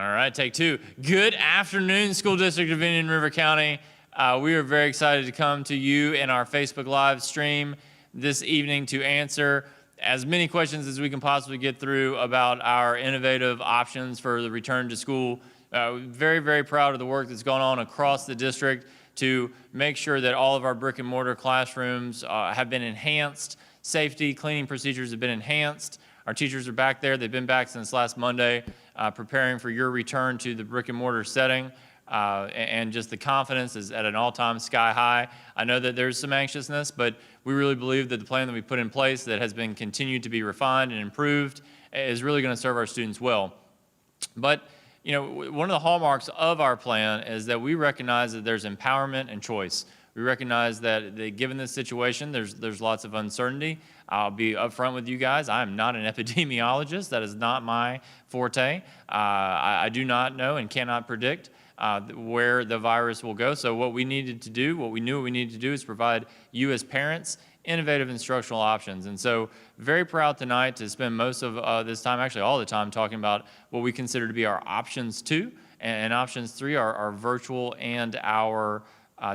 All right, take two. Good afternoon, School District of Indian River County. We are very excited to come to you in our Facebook Live stream this evening to answer as many questions as we can possibly get through about our innovative options for the return to school. Very, very proud of the work that's gone on across the district to make sure that all of our brick and mortar classrooms have been enhanced. Safety, cleaning procedures have been enhanced. Our teachers are back there. They've been back since last Monday, preparing for your return to the brick and mortar setting. And just the confidence is at an all-time sky high. I know that there's some anxiousness, but we really believe that the plan that we put in place that has been continued to be refined and improved is really going to serve our students well. But you know, one of the hallmarks of our plan is that we recognize that there's empowerment and choice. We recognize that given this situation, there's lots of uncertainty. I'll be upfront with you guys. I am not an epidemiologist. That is not my forte. I do not know and cannot predict where the virus will go. So what we needed to do, what we knew we needed to do is provide you as parents innovative instructional options. And so very proud tonight to spend most of this time, actually all the time, talking about what we consider to be our options 2 and options 3 are our virtual and our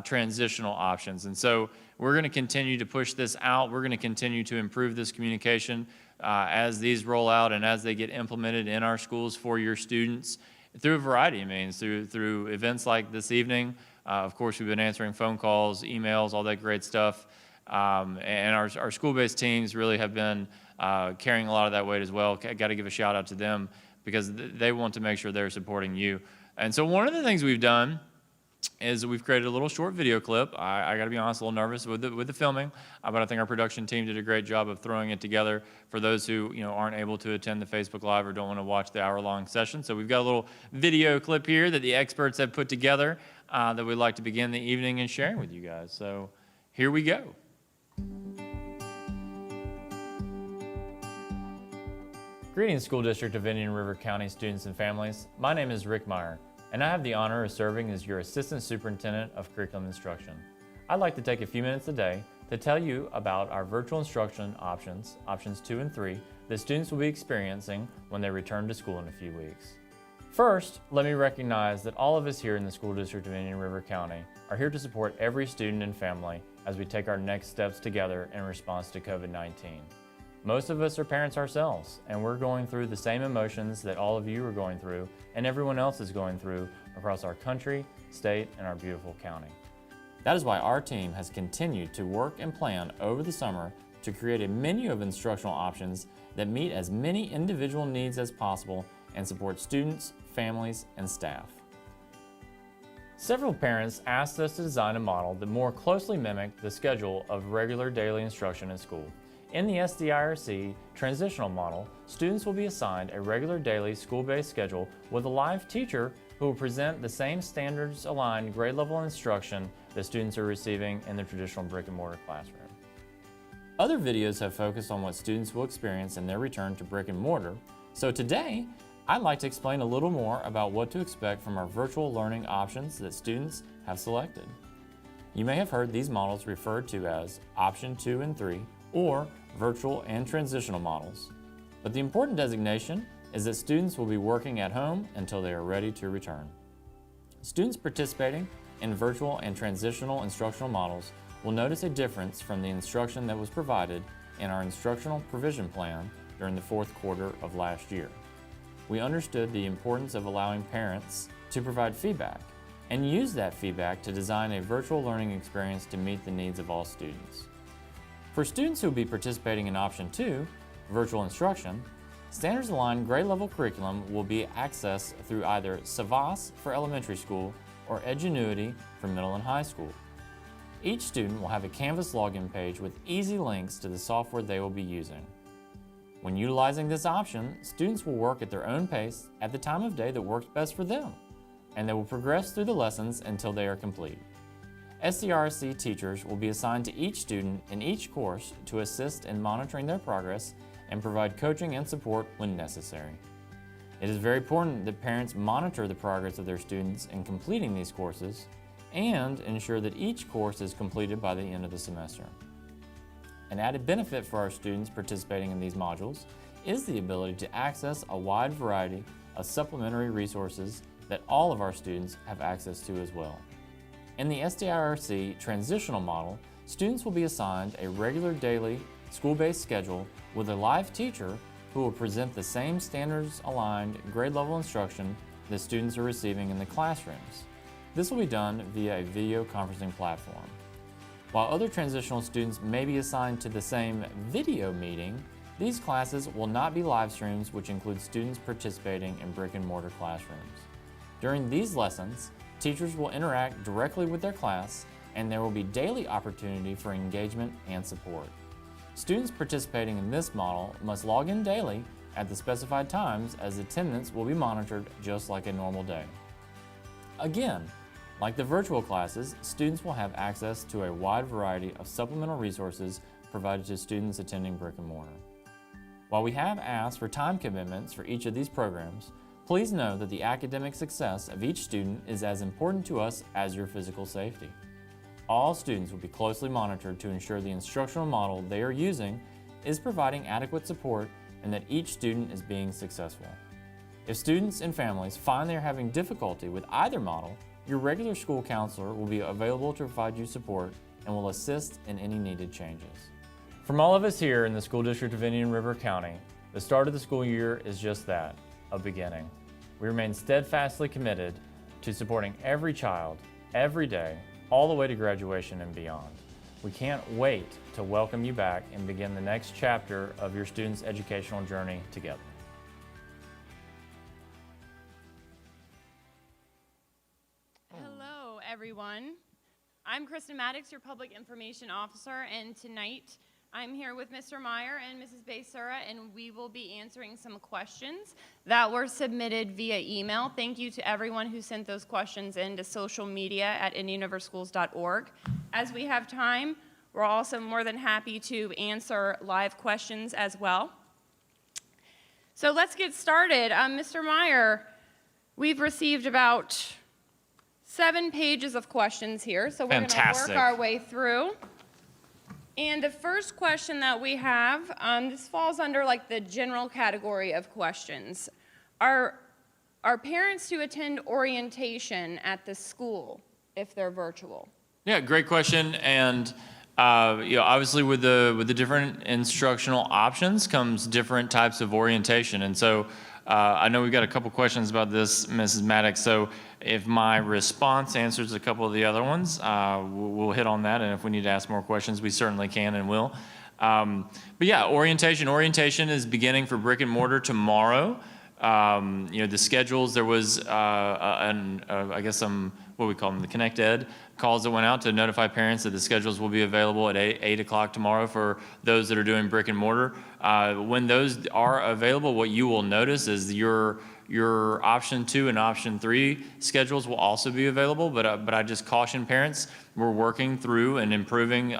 transitional options. And so we're going to continue to push this out. We're going to continue to improve this communication as these roll out and as they get implemented in our schools for your students through a variety of means, through events like this evening. Of course, we've been answering phone calls, emails, all that great stuff. And our school-based teams really have been carrying a lot of that weight as well. Got to give a shout out to them because they want to make sure they're supporting you. And so one of the things we've done is we've created a little short video clip. I got to be honest, a little nervous with the filming, but I think our production team did a great job of throwing it together for those who aren't able to attend the Facebook Live or don't want to watch the hour-long session. So we've got a little video clip here that the experts have put together that we'd like to begin the evening and sharing with you guys. So here we go. Greetings, School District of Indian River County students and families. My name is Rick Meyer, and I have the honor of serving as your Assistant Superintendent of Curriculum Instruction. I'd like to take a few minutes today to tell you about our virtual instruction options, options 2 and 3, that students will be experiencing when they return to school in a few weeks. First, let me recognize that all of us here in the School District of Indian River County are here to support every student and family as we take our next steps together in response to COVID-19. Most of us are parents ourselves, and we're going through the same emotions that all of you are going through and everyone else is going through across our country, state, and our beautiful county. That is why our team has continued to work and plan over the summer to create a menu of instructional options that meet as many individual needs as possible and support students, families, and staff. Several parents asked us to design a model that more closely mimicked the schedule of regular daily instruction in school. In the SDIRC transitional model, students will be assigned a regular daily school-based schedule with a live teacher who will present the same standards-aligned grade-level instruction that students are receiving in the traditional brick-and-mortar classroom. Other videos have focused on what students will experience in their return to brick-and-mortar, so today, I'd like to explain a little more about what to expect from our virtual learning options that students have selected. You may have heard these models referred to as Option 2 and 3, or virtual and transitional models. But the important designation is that students will be working at home until they are ready to return. Students participating in virtual and transitional instructional models will notice a difference from the instruction that was provided in our instructional provision plan during the fourth quarter of last year. We understood the importance of allowing parents to provide feedback and use that feedback to design a virtual learning experience to meet the needs of all students. For students who will be participating in Option 2, virtual instruction, standards-aligned grade-level curriculum will be accessed through either Savas for elementary school or Edgenuity for middle and high school. Each student will have a Canvas login page with easy links to the software they will be using. When utilizing this option, students will work at their own pace at the time of day that works best for them, and they will progress through the lessons until they are complete. SDRC teachers will be assigned to each student in each course to assist in monitoring their progress and provide coaching and support when necessary. It is very important that parents monitor the progress of their students in completing these courses and ensure that each course is completed by the end of the semester. An added benefit for our students participating in these modules is the ability to access a wide variety of supplementary resources that all of our students have access to as well. In the SDIRC transitional model, students will be assigned a regular daily school-based schedule with a live teacher who will present the same standards-aligned grade-level instruction that students are receiving in the classrooms. This will be done via a video conferencing platform. While other transitional students may be assigned to the same video meeting, these classes will not be live streams, which include students participating in brick-and-mortar classrooms. During these lessons, teachers will interact directly with their class, and there will be daily opportunity for engagement and support. Students participating in this model must log in daily at the specified times, as attendance will be monitored just like a normal day. Again, like the virtual classes, students will have access to a wide variety of supplemental resources provided to students attending brick and mortar. While we have asked for time commitments for each of these programs, please know that the academic success of each student is as important to us as your physical safety. All students will be closely monitored to ensure the instructional model they are using is providing adequate support and that each student is being successful. If students and families find they are having difficulty with either model, your regular school counselor will be available to provide you support and will assist in any needed changes. From all of us here in the School District of Indian River County, the start of the school year is just that, a beginning. We remain steadfastly committed to supporting every child, every day, all the way to graduation and beyond. We can't wait to welcome you back and begin the next chapter of your students' educational journey together. Hello, everyone. I'm Kristen Maddox, your Public Information Officer, and tonight I'm here with Mr. Meyer and Mrs. Becerra, and we will be answering some questions that were submitted via email. Thank you to everyone who sent those questions in to social media at indianriverschools.org. As we have time, we're also more than happy to answer live questions as well. So let's get started. Mr. Meyer, we've received about 7 pages of questions here, so we're going to work our way through. And the first question that we have, this falls under like the general category of questions. Are parents to attend orientation at the school if they're virtual? Yeah, great question. And obviously with the different instructional options comes different types of orientation. And so I know we've got a couple questions about this, Mrs. Maddox. So if my response answers a couple of the other ones, we'll hit on that. And if we need to ask more questions, we certainly can and will. But yeah, orientation is beginning for brick and mortar tomorrow. The schedules, there was I guess some, what we call them, the Connect Ed calls that went out to notify parents that the schedules will be available at 8 o'clock tomorrow for those that are doing brick and mortar. When those are available, what you will notice is your option 2 and option 3 schedules will also be available, but I just caution parents, we're working through and improving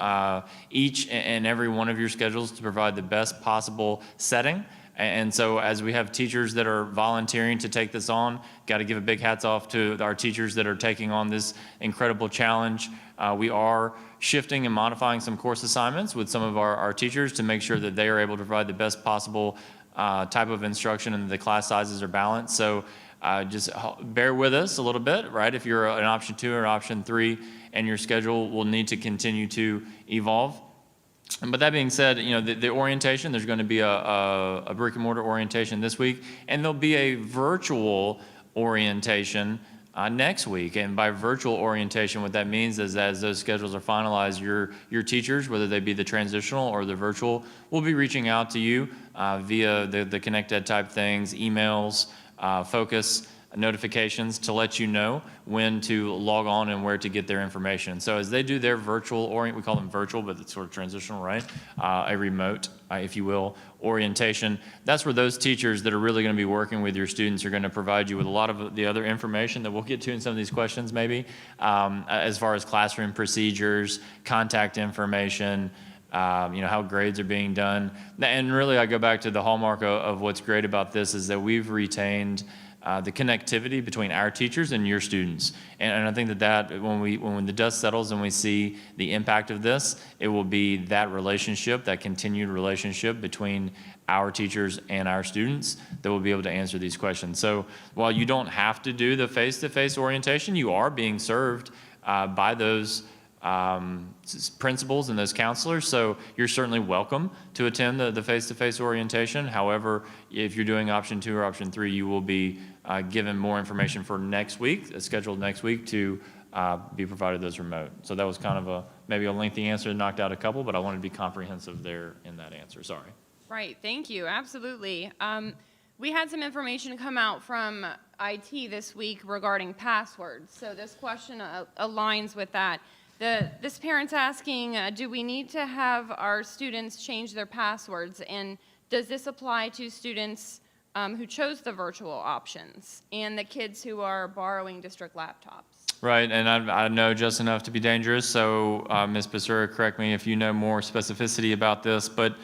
each and every one of your schedules to provide the best possible setting. And so as we have teachers that are volunteering to take this on, got to give a big hats off to our teachers that are taking on this incredible challenge. We are shifting and modifying some course assignments with some of our teachers to make sure that they are able to provide the best possible type of instruction and the class sizes are balanced. So just bear with us a little bit, right? If you're an option 2 or option 3 and your schedule will need to continue to evolve. But that being said, the orientation, there's going to be a brick and mortar orientation this week, and there'll be a virtual orientation next week. And by virtual orientation, what that means is that as those schedules are finalized, your teachers, whether they be the transitional or the virtual, will be reaching out to you via the Connect Ed type things, emails, focus notifications to let you know when to log on and where to get their information. So as they do their virtual we call them virtual, but it's sort of transitional, right? A remote, if you will, orientation. That's where those teachers that are really going to be working with your students are going to provide you with a lot of the other information that we'll get to in some of these questions maybe, as far as classroom procedures, contact information, how grades are being done. And really I go back to the hallmark of what's great about this is that we've retained the connectivity between our teachers and your students. And I think that when the dust settles and we see the impact of this, it will be that relationship, that continued relationship between our teachers and our students that will be able to answer these questions. So while you don't have to do the face-to-face orientation, you are being served by those principals and those counselors, so you're certainly welcome to attend the face-to-face orientation. However, if you're doing option 2 or option 3, you will be given more information for next week, scheduled next week, to be provided those remote. So that was kind of maybe a lengthy answer, knocked out a couple, but I wanted to be comprehensive there in that answer. Sorry. Right, thank you, absolutely. We had some information come out from IT this week regarding passwords, so this question aligns with that. This parent's asking, do we need to have our students change their passwords, and does this apply to students who chose the virtual options and the kids who are borrowing district laptops? Right, and I know just enough to be dangerous, so Ms. Becerra, correct me if you know more specificity about this, but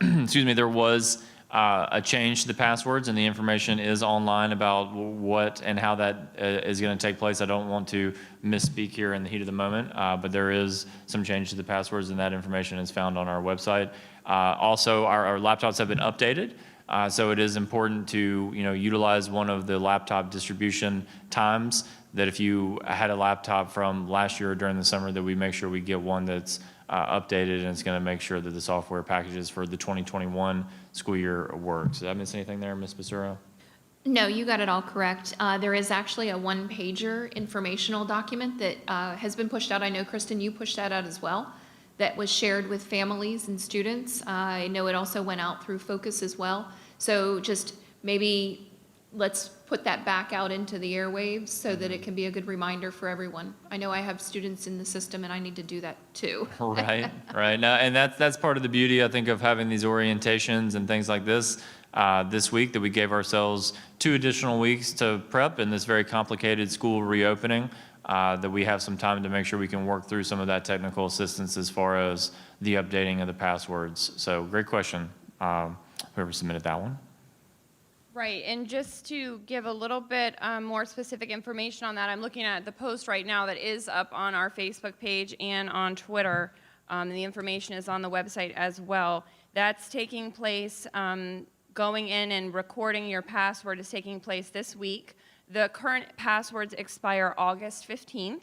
excuse me, there was a change to the passwords, and the information is online about what and how that is going to take place. I don't want to misspeak here in the heat of the moment, but there is some change to the passwords, and that information is found on our website. Also, our laptops have been updated, so it is important to utilize one of the laptop distribution times. That if you had a laptop from last year or during the summer, that we make sure we get one that's updated, and it's going to make sure that the software packages for the 2021 school year works. Did I miss anything there, Ms. Becerra? No, you got it all correct. There is actually a one-pager informational document that has been pushed out. I know, Kristen, you pushed that out as well. That was shared with families and students. I know it also went out through Focus as well. So just maybe let's put that back out into the airwaves so that it can be a good reminder for everyone. I know I have students in the system, and I need to do that too. Right, right. Now, and that's part of the beauty, I think, of having these orientations and things like this week, that we gave ourselves 2 additional weeks to prep in this very complicated school reopening, that we have some time to make sure we can work through some of that technical assistance as far as the updating of the passwords. So great question, whoever submitted that one. Right, and just to give a little bit more specific information on that, I'm looking at the post right now that is up on our Facebook page and on Twitter. The information is on the website as well. That's taking place, going in and recording your password is taking place this week. The current passwords expire August 15th,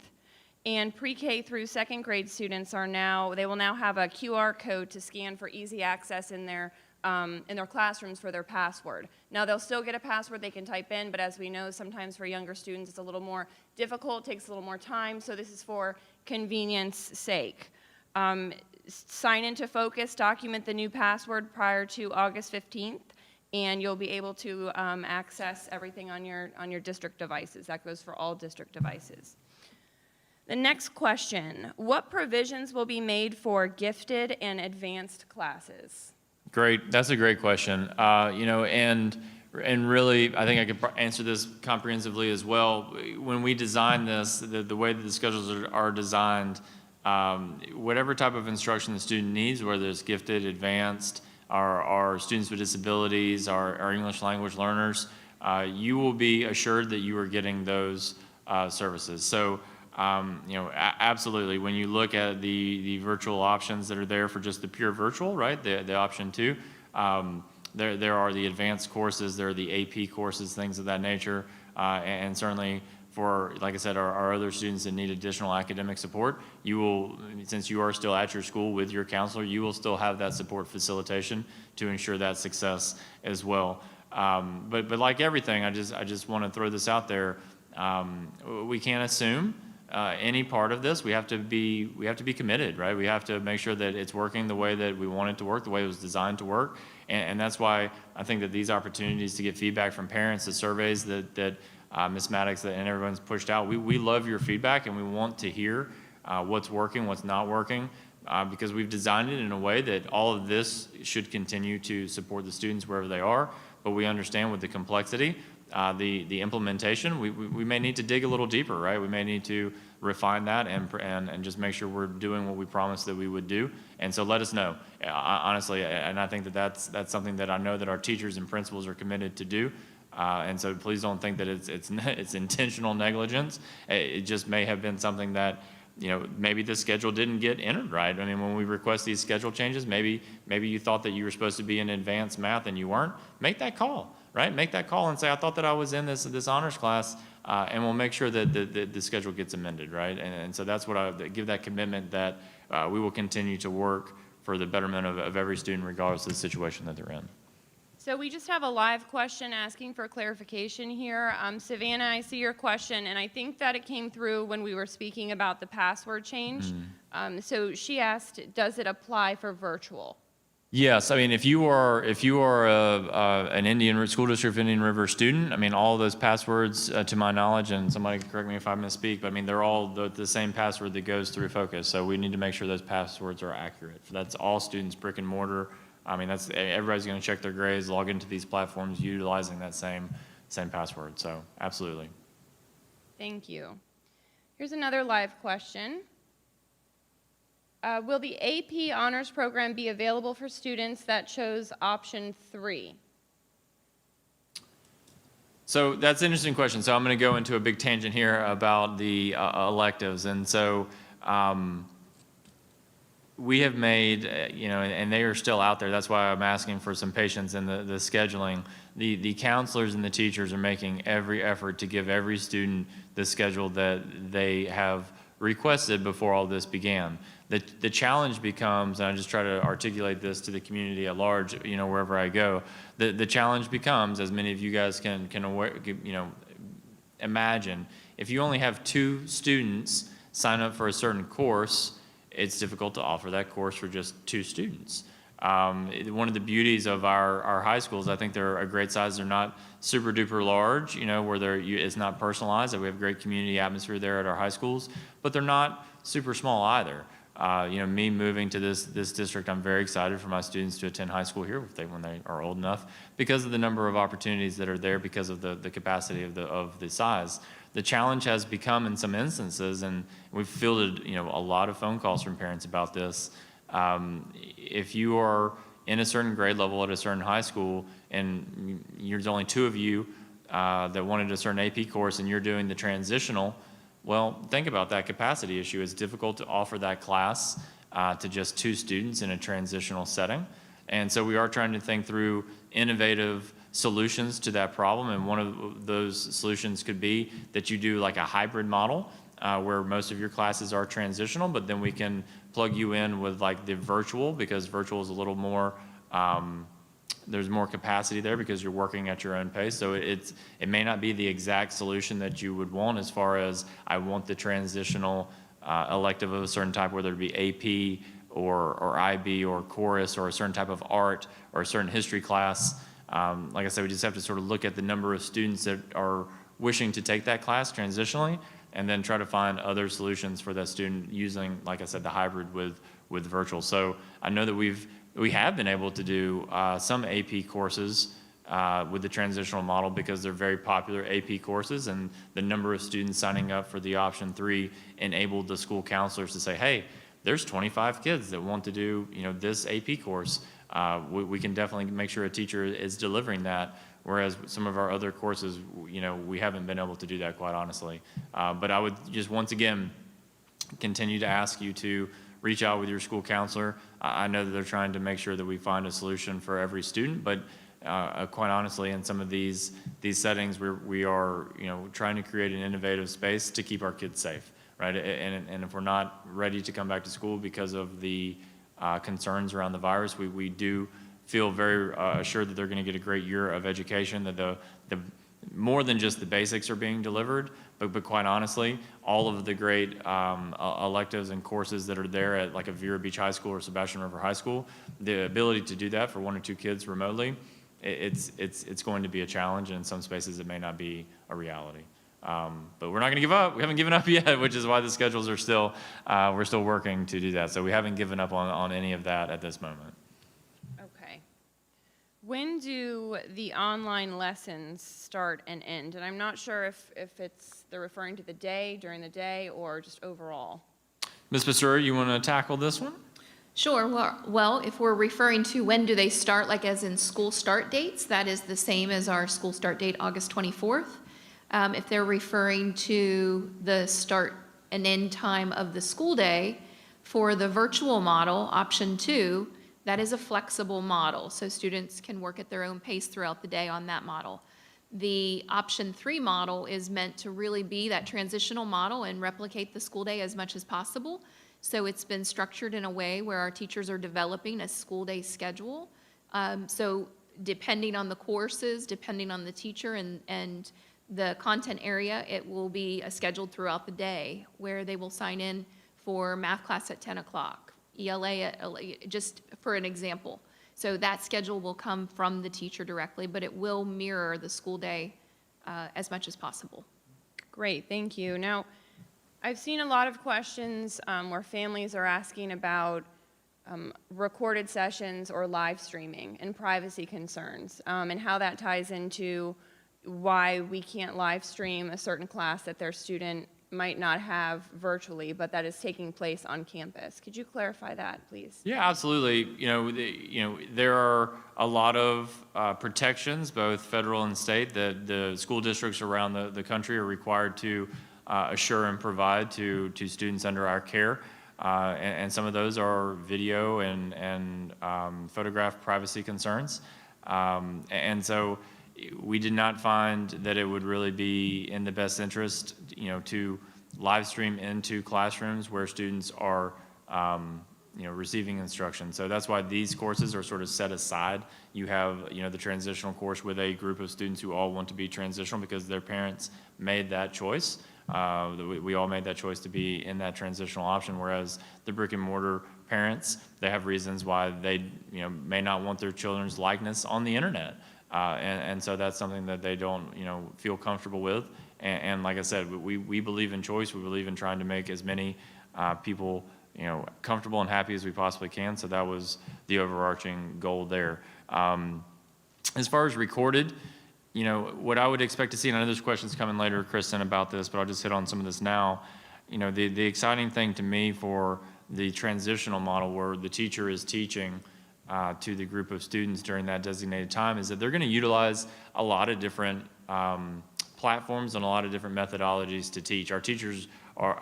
and pre-K through 2nd grade students they will now have a QR code to scan for easy access in their classrooms for their password. Now, they'll still get a password they can type in, but as we know, sometimes for younger students, it's a little more difficult, takes a little more time, so this is for convenience sake. Sign into Focus, document the new password prior to August 15th, and you'll be able to access everything on your district devices. That goes for all district devices. The next question, what provisions will be made for gifted and advanced classes? Great, that's a great question. And really, I think I could answer this comprehensively as well. When we design this, the way that the schedules are designed, whatever type of instruction the student needs, whether it's gifted, advanced, our students with disabilities, our English language learners, you will be assured that you are getting those services. So, absolutely, when you look at the virtual options that are there for just the pure virtual, right, the option 2, there are the advanced courses, there are the AP courses, things of that nature, and certainly for, like I said, our other students that need additional academic support, you will, since you are still at your school with your counselor, you will still have that support facilitation to ensure that success as well. But like everything, I just want to throw this out there. We can't assume any part of this. We have to be committed, right? We have to make sure that it's working the way that we want it to work, the way it was designed to work, and that's why I think that these opportunities to get feedback from parents, the surveys that Ms. Maddox and everyone's pushed out, we love your feedback, and we want to hear what's working, what's not working, because we've designed it in a way that all of this should continue to support the students wherever they are, but we understand with the complexity, the implementation, we may need to dig a little deeper, right? We may need to refine that and just make sure we're doing what we promised that we would do. And so let us know, honestly, and I think that's something that I know that our teachers and principals are committed to do. And so please don't think that it's intentional negligence. It just may have been something that, maybe the schedule didn't get entered right. I mean, when we request these schedule changes, maybe you thought that you were supposed to be in advanced math and you weren't. Make that call, right? Make that call and say, I thought that I was in this honors class, and we'll make sure that the schedule gets amended, right? And so that's what I give that commitment that we will continue to work for the betterment of every student regardless of the situation that they're in. So we just have a live question asking for clarification here. Savannah, I see your question, and I think that it came through when we were speaking about the password change. So she asked, does it apply for virtual? Yes, I mean, if you are an school district of Indian River student, I mean, all those passwords, to my knowledge, and somebody can correct me if I misspeak, but I mean, they're all the same password that goes through Focus. So we need to make sure those passwords are accurate. That's all students, brick and mortar. I mean, everybody's going to check their grades, log into these platforms utilizing that same password. So absolutely. Thank you. Here's another live question. Will the AP Honors Program be available for students that chose option 3? So that's an interesting question. So I'm going to go into a big tangent here about the electives. And so we have made, and they are still out there. That's why I'm asking for some patience in the scheduling. The counselors and the teachers are making every effort to give every student the schedule that they have requested before all this began. The challenge becomes, and I just try to articulate this to the community at large, wherever I go, the challenge becomes, as many of you guys can imagine, if you only have 2 students sign up for a certain course, it's difficult to offer that course for just 2 students. One of the beauties of our high schools, I think they're a great size. They're not super duper large, where it's not personalized. We have great community atmosphere there at our high schools, but they're not super small either. Me moving to this district, I'm very excited for my students to attend high school here when they are old enough, because of the number of opportunities that are there, because of the capacity of the size. The challenge has become, in some instances, and we've fielded a lot of phone calls from parents about this. If you are in a certain grade level at a certain high school, and there's only 2 of you that wanted a certain AP course, and you're doing the transitional, well, think about that capacity issue. It's difficult to offer that class to just 2 students in a transitional setting. And so we are trying to think through innovative solutions to that problem. And one of those solutions could be that you do like a hybrid model where most of your classes are transitional, but then we can plug you in with like the virtual, because virtual is a little more, there's more capacity there because you're working at your own pace. So it may not be the exact solution that you would want, as far as I want the transitional elective of a certain type, whether it be AP or IB or chorus or a certain type of art or a certain history class. Like I said, we just have to sort of look at the number of students that are wishing to take that class transitionally, and then try to find other solutions for that student using, like I said, the hybrid with virtual. So I know that we have been able to do some AP courses with the transitional model, because they're very popular AP courses, and the number of students signing up for the option 3 enabled the school counselors to say, hey, there's 25 kids that want to do this AP course. We can definitely make sure a teacher is delivering that, whereas some of our other courses, we haven't been able to do that, quite honestly. But I would just once again continue to ask you to reach out with your school counselor. I know that they're trying to make sure that we find a solution for every student, but quite honestly, in some of these settings, we are trying to create an innovative space to keep our kids safe, right? And if we're not ready to come back to school because of the concerns around the virus, we do feel very assured that they're going to get a great year of education, that the more than just the basics are being delivered, but quite honestly, all of the great electives and courses that are there at like a Vera Beach High School or Sebastian River High School, the ability to do that for 1 or 2 kids remotely, it's going to be a challenge, and in some spaces it may not be a reality. But we're not going to give up. We haven't given up yet, which is why the schedules are still, we're still working to do that. So we haven't given up on any of that at this moment. Okay. When do the online lessons start and end? And I'm not sure if they're referring to during the day, or just overall. Ms. Basura, you want to tackle this one? Sure. Well, if we're referring to when do they start, like as in school start dates, that is the same as our school start date, August 24th. If they're referring to the start and end time of the school day, for the virtual model, option 2, that is a flexible model, so students can work at their own pace throughout the day on that model. The option 3 model is meant to really be that transitional model and replicate the school day as much as possible. So it's been structured in a way where our teachers are developing a school day schedule. So depending on the courses, depending on the teacher and the content area, it will be scheduled throughout the day where they will sign in for math class at 10 o'clock, ELA, just for an example. So that schedule will come from the teacher directly, but it will mirror the school day as much as possible. Great, thank you. Now, I've seen a lot of questions where families are asking about recorded sessions or live streaming and privacy concerns, and how that ties into why we can't live stream a certain class that their student might not have virtually, but that is taking place on campus. Could you clarify that, please? Yeah, absolutely. There are a lot of protections, both federal and state, that the school districts around the country are required to assure and provide to students under our care. And some of those are video and photograph privacy concerns. And so we did not find that it would really be in the best interest, to live stream into classrooms where students are, receiving instruction. So that's why these courses are sort of set aside. You have, the transitional course with a group of students who all want to be transitional because their parents made that choice. We all made that choice to be in that transitional option, whereas the brick and mortar parents, they have reasons why they, may not want their children's likeness on the internet. And so that's something that they don't, feel comfortable with. And like I said, we believe in choice. We believe in trying to make as many people, comfortable and happy as we possibly can. So that was the overarching goal there. As far as recorded, what I would expect to see, and I know there's questions coming later, Kristen, about this, but I'll just hit on some of this now. The exciting thing to me for the transitional model where the teacher is teaching to the group of students during that designated time is that they're going to utilize a lot of different platforms and a lot of different methodologies to teach. Our teachers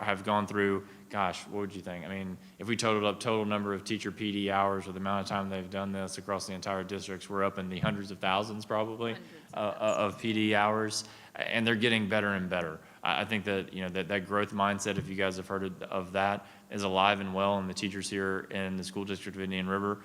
have gone through, gosh, what would you think? I mean, if we totaled up total number of teacher PD hours or the amount of time they've done this across the entire districts, we're up in the hundreds of thousands probably of PD hours, and they're getting better and better. I think that, that growth mindset, if you guys have heard of that, is alive and well in the teachers here in the school district of Indian River.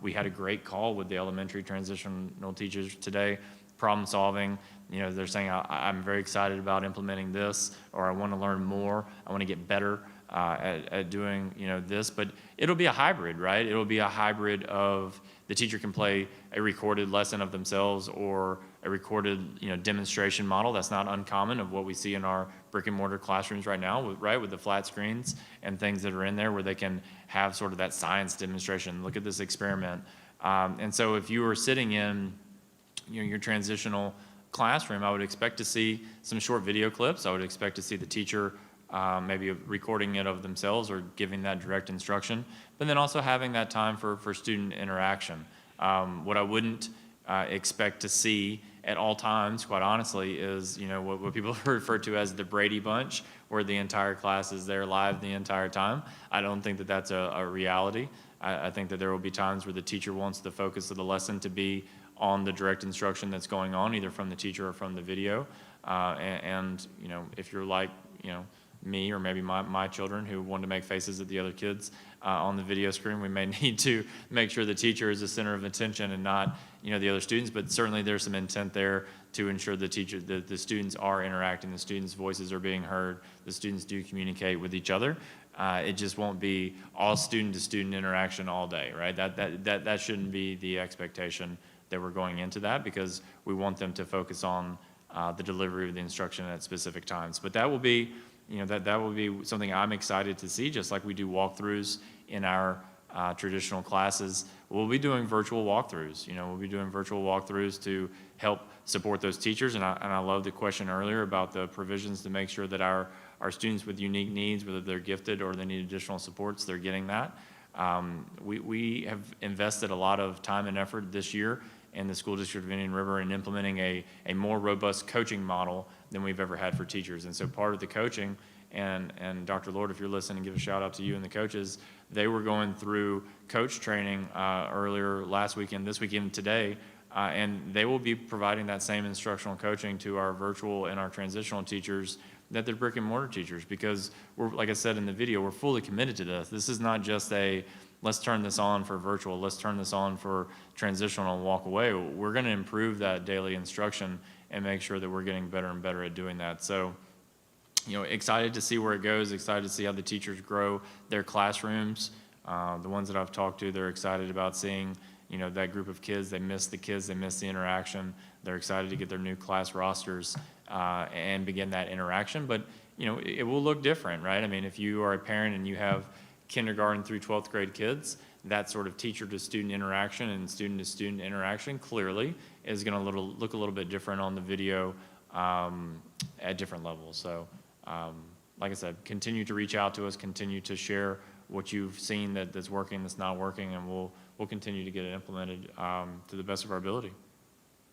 We had a great call with the elementary transitional teachers today, problem solving. They're saying, I'm very excited about implementing this, or I want to learn more. I want to get better at doing, this. But it'll be a hybrid, right? It'll be a hybrid of the teacher can play a recorded lesson of themselves or a recorded, demonstration model. That's not uncommon of what we see in our brick and mortar classrooms right now, right? With the flat screens and things that are in there where they can have sort of that science demonstration. Look at this experiment. And so if you were sitting in, your transitional classroom, I would expect to see some short video clips. I would expect to see the teacher maybe recording it of themselves or giving that direct instruction, but then also having that time for student interaction. What I wouldn't expect to see at all times, quite honestly, is what people refer to as the Brady Bunch, where the entire class is there live the entire time. I don't think that that's a reality. I think that there will be times where the teacher wants the focus of the lesson to be on the direct instruction that's going on, either from the teacher or from the video. And if you're like, me or maybe my children who want to make faces at the other kids on the video screen, we may need to make sure the teacher is the center of attention and not, the other students. But certainly there's some intent there to ensure the students are interacting, the students' voices are being heard, the students do communicate with each other. It just won't be all student-to-student interaction all day, right? That shouldn't be the expectation that we're going into that, because we want them to focus on the delivery of the instruction at specific times. But that will be, that will be something I'm excited to see, just like we do walkthroughs in our traditional classes. We'll be doing virtual walkthroughs. We'll be doing virtual walkthroughs to help support those teachers. And I love the question earlier about the provisions to make sure that our students with unique needs, whether they're gifted or they need additional supports, they're getting that. We have invested a lot of time and effort this year in the School District of Indian River in implementing a more robust coaching model than we've ever had for teachers. And so part of the coaching, and Dr. Lord, if you're listening, give a shout out to you and the coaches. They were going through coach training earlier last weekend, this weekend, today, and they will be providing that same instructional coaching to our virtual and our transitional teachers that they're brick and mortar teachers, because we're, like I said in the video, we're fully committed to this. This is not just a, let's turn this on for virtual, let's turn this on for transitional and walk away. We're gonna improve that daily instruction and make sure that we're getting better and better at doing that. So, excited to see where it goes, excited to see how the teachers grow their classrooms. The ones that I've talked to, they're excited about seeing, that group of kids. They miss the kids, they miss the interaction. They're excited to get their new class rosters and begin that interaction. But, it will look different, right? I mean, if you are a parent and you have kindergarten through 12th grade kids, that sort of teacher to student interaction and student to student interaction clearly is going to look a little bit different on the video at different levels. So, like I said, continue to reach out to us, continue to share what you've seen that's working, that's not working, and we'll continue to get it implemented to the best of our ability.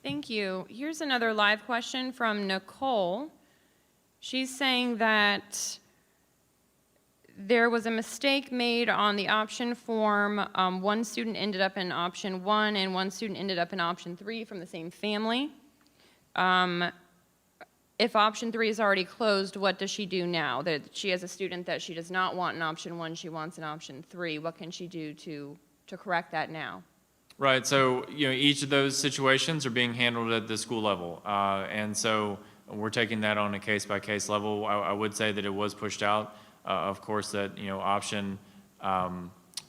Thank you. Here's another live question from Nicole. She's saying that there was a mistake made on the option form. One student ended up in option 1 and one student ended up in option 3 from the same family. If option 3 is already closed, what does she do now? That she has a student that she does not want in option 1, she wants in option 3. What can she do to correct that now? Right, so each of those situations are being handled at the school level, and so we're taking that on a case-by-case level. I would say that it was pushed out, of course, that option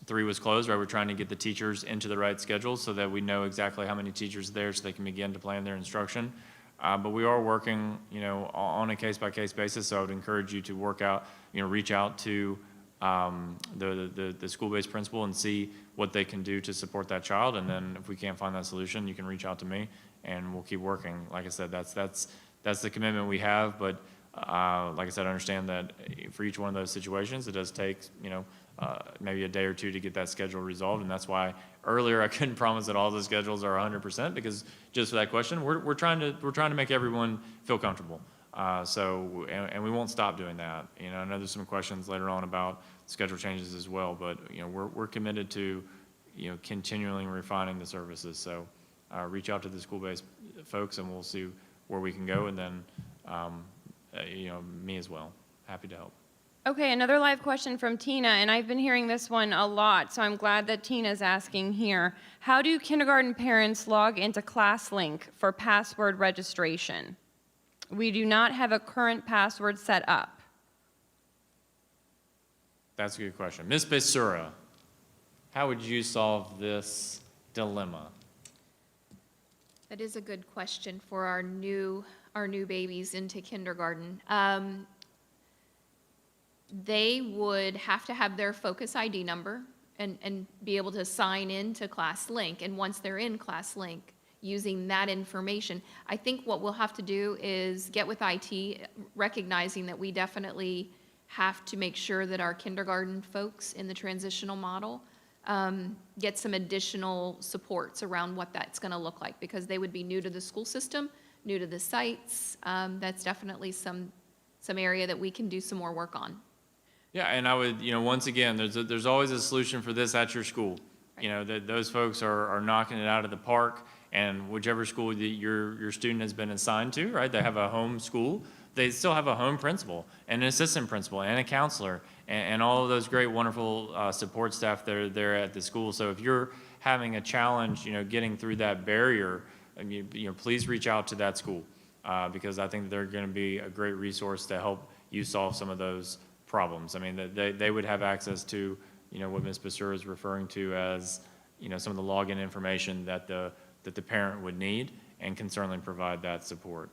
3 was closed, right? We're trying to get the teachers into the right schedule so that we know exactly how many teachers are there so they can begin to plan their instruction. But we are working, on a case-by-case basis. So I would encourage you to reach out to the school-based principal and see what they can do to support that child. And then if we can't find that solution, you can reach out to me, and we'll keep working. Like I said, that's the commitment we have. But like I said, I understand that for each one of those situations, it does take maybe a day or two to get that schedule resolved. And that's why earlier I couldn't promise that all the schedules are 100%, because just for that question, we're trying to make everyone feel comfortable. And we won't stop doing that. I know there's some questions later on about schedule changes as well, but we're committed to continually refining the services. So reach out to the school-based folks, and we'll see where we can go. And then me as well. Happy to help. Okay, another live question from Tina, and I've been hearing this one a lot, so I'm glad that Tina's asking here. How do kindergarten parents log into ClassLink for password registration? We do not have a current password set up. That's a good question. Ms. Besura, how would you solve this dilemma? That is a good question for our new babies into kindergarten. They would have to have their Focus ID number and be able to sign in to ClassLink. And once they're in ClassLink, using that information, I think what we'll have to do is get with IT, recognizing that we definitely have to make sure that our kindergarten folks in the transitional model get some additional supports around what that's going to look like, because they would be new to the school system, new to the sites. That's definitely some area that we can do some more work on. Yeah, and I would, once again, there's always a solution for this at your school. Right. Those folks are knocking it out of the park, and whichever school that your student has been assigned to, right? They have a home school. They still have a home principal and an assistant principal and a counselor and all of those great, wonderful support staff that are there at the school. So if you're having a challenge, getting through that barrier, please reach out to that school because I think they're going to be a great resource to help you solve some of those problems. I mean, they would have access to, what Ms. Basura is referring to as, some of the login information that the parent would need, and can certainly provide that support.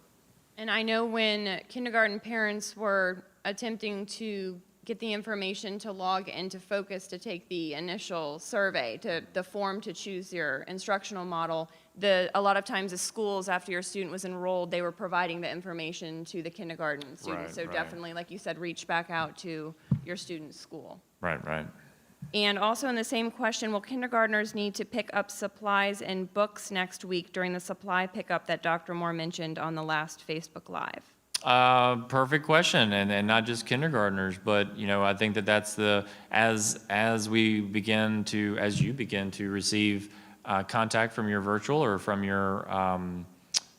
And I know when kindergarten parents were attempting to get the information to log into Focus to take the initial survey, the form to choose your instructional model, a lot of times the schools, after your student was enrolled, they were providing the information to the kindergarten students. Right, so definitely, like you said, reach back out to your student's school. Right. And also in the same question, will kindergartners need to pick up supplies and books next week during the supply pickup that Dr. Moore mentioned on the last Facebook Live? Perfect question, and not just kindergartners, but I think that's as you begin to receive contact from your virtual or from your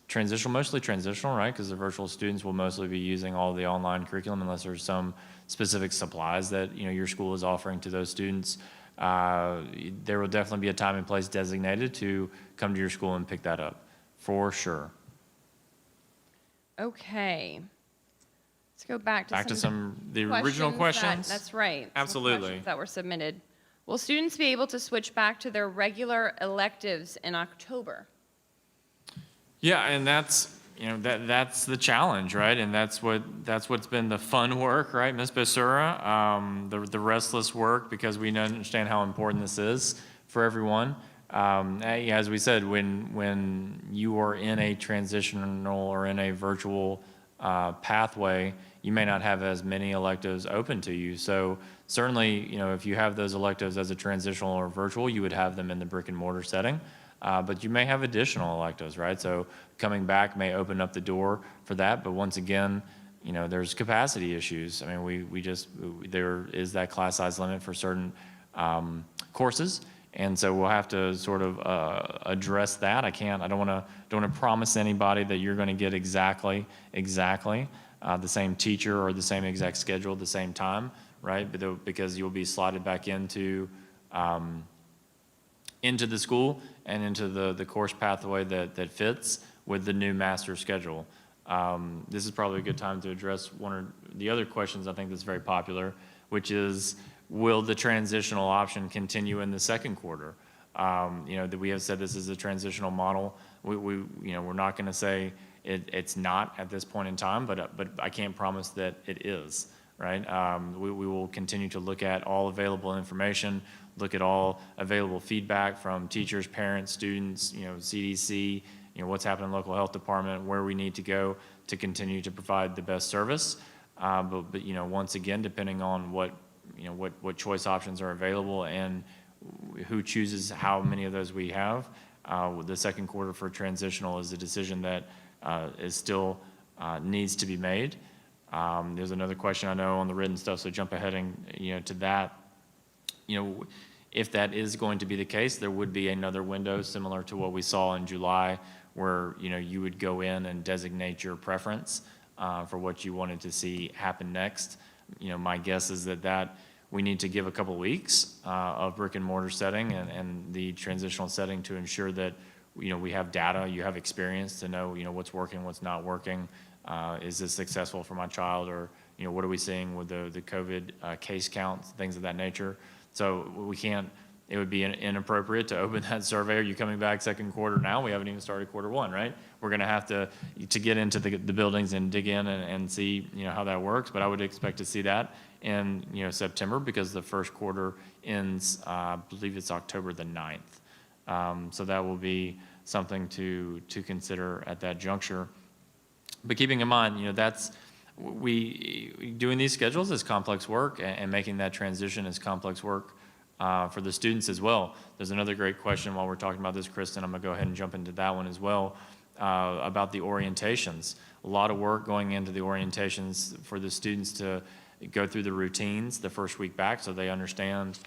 transitional, mostly transitional, right? Because the virtual students will mostly be using all the online curriculum unless there's some specific supplies that your school is offering to those students. There will definitely be a time and place designated to come to your school and pick that up, for sure. Okay. Let's go back to the original questions. That's right. Some Absolutely. questions that were submitted. Will students be able to switch back to their regular electives in October? Yeah, and that's that's the challenge, right? And that's what's been the fun work, right, Ms. Becerra? The restless work, because we understand how important this is for everyone. As we said, when you are in a transitional or in a virtual pathway, you may not have as many electives open to you. So certainly, if you have those electives as a transitional or virtual, you would have them in the brick and mortar setting. But you may have additional electives, right? So coming back may open up the door for that. But once again, there's capacity issues. I mean, there is that class size limit for certain courses. And so we'll have to sort of address that. I don't want to promise anybody that you're going to get exactly the same teacher or the same exact schedule at the same time, right? Because you'll be slotted back into the school and into the course pathway that fits with the new master schedule. This is probably a good time to address one of the other questions I think that's very popular, which is, will the transitional option continue in the second quarter? That we have said this is a transitional model. We're not going to say it's not at this point in time, but I can't promise that it is, right? We will continue to look at all available information, look at all available feedback from teachers, parents, students, CDC, what's happening in the local health department, where we need to go to continue to provide the best service. But once again, depending on what choice options are available and who chooses how many of those we have, the second quarter for transitional is a decision that is still needs to be made. There's another question I know on the written stuff, so jump ahead and to that. If that is going to be the case, there would be another window similar to what we saw in July, where you would go in and designate your preference for what you wanted to see happen next. My guess is that we need to give a couple weeks of brick and mortar setting and the transitional setting to ensure that we have data, you have experience to know what's working, what's not working. Is this successful for my child, or what are we seeing with the COVID case counts, things of that nature. So it would be inappropriate to open that survey. Are you coming back second quarter now? We haven't even started quarter one, right? We're going to have to get into the buildings and dig in and see how that works. But I would expect to see that in September, because the first quarter ends, I believe it's October the 9th. So that will be something to consider at that juncture. But keeping in mind, doing these schedules is complex work, and making that transition is complex work for the students as well. There's another great question while we're talking about this, Kristen. I'm going to go ahead and jump into that one as well, about the orientations. A lot of work going into the orientations for the students to go through the routines the first week back, so they understand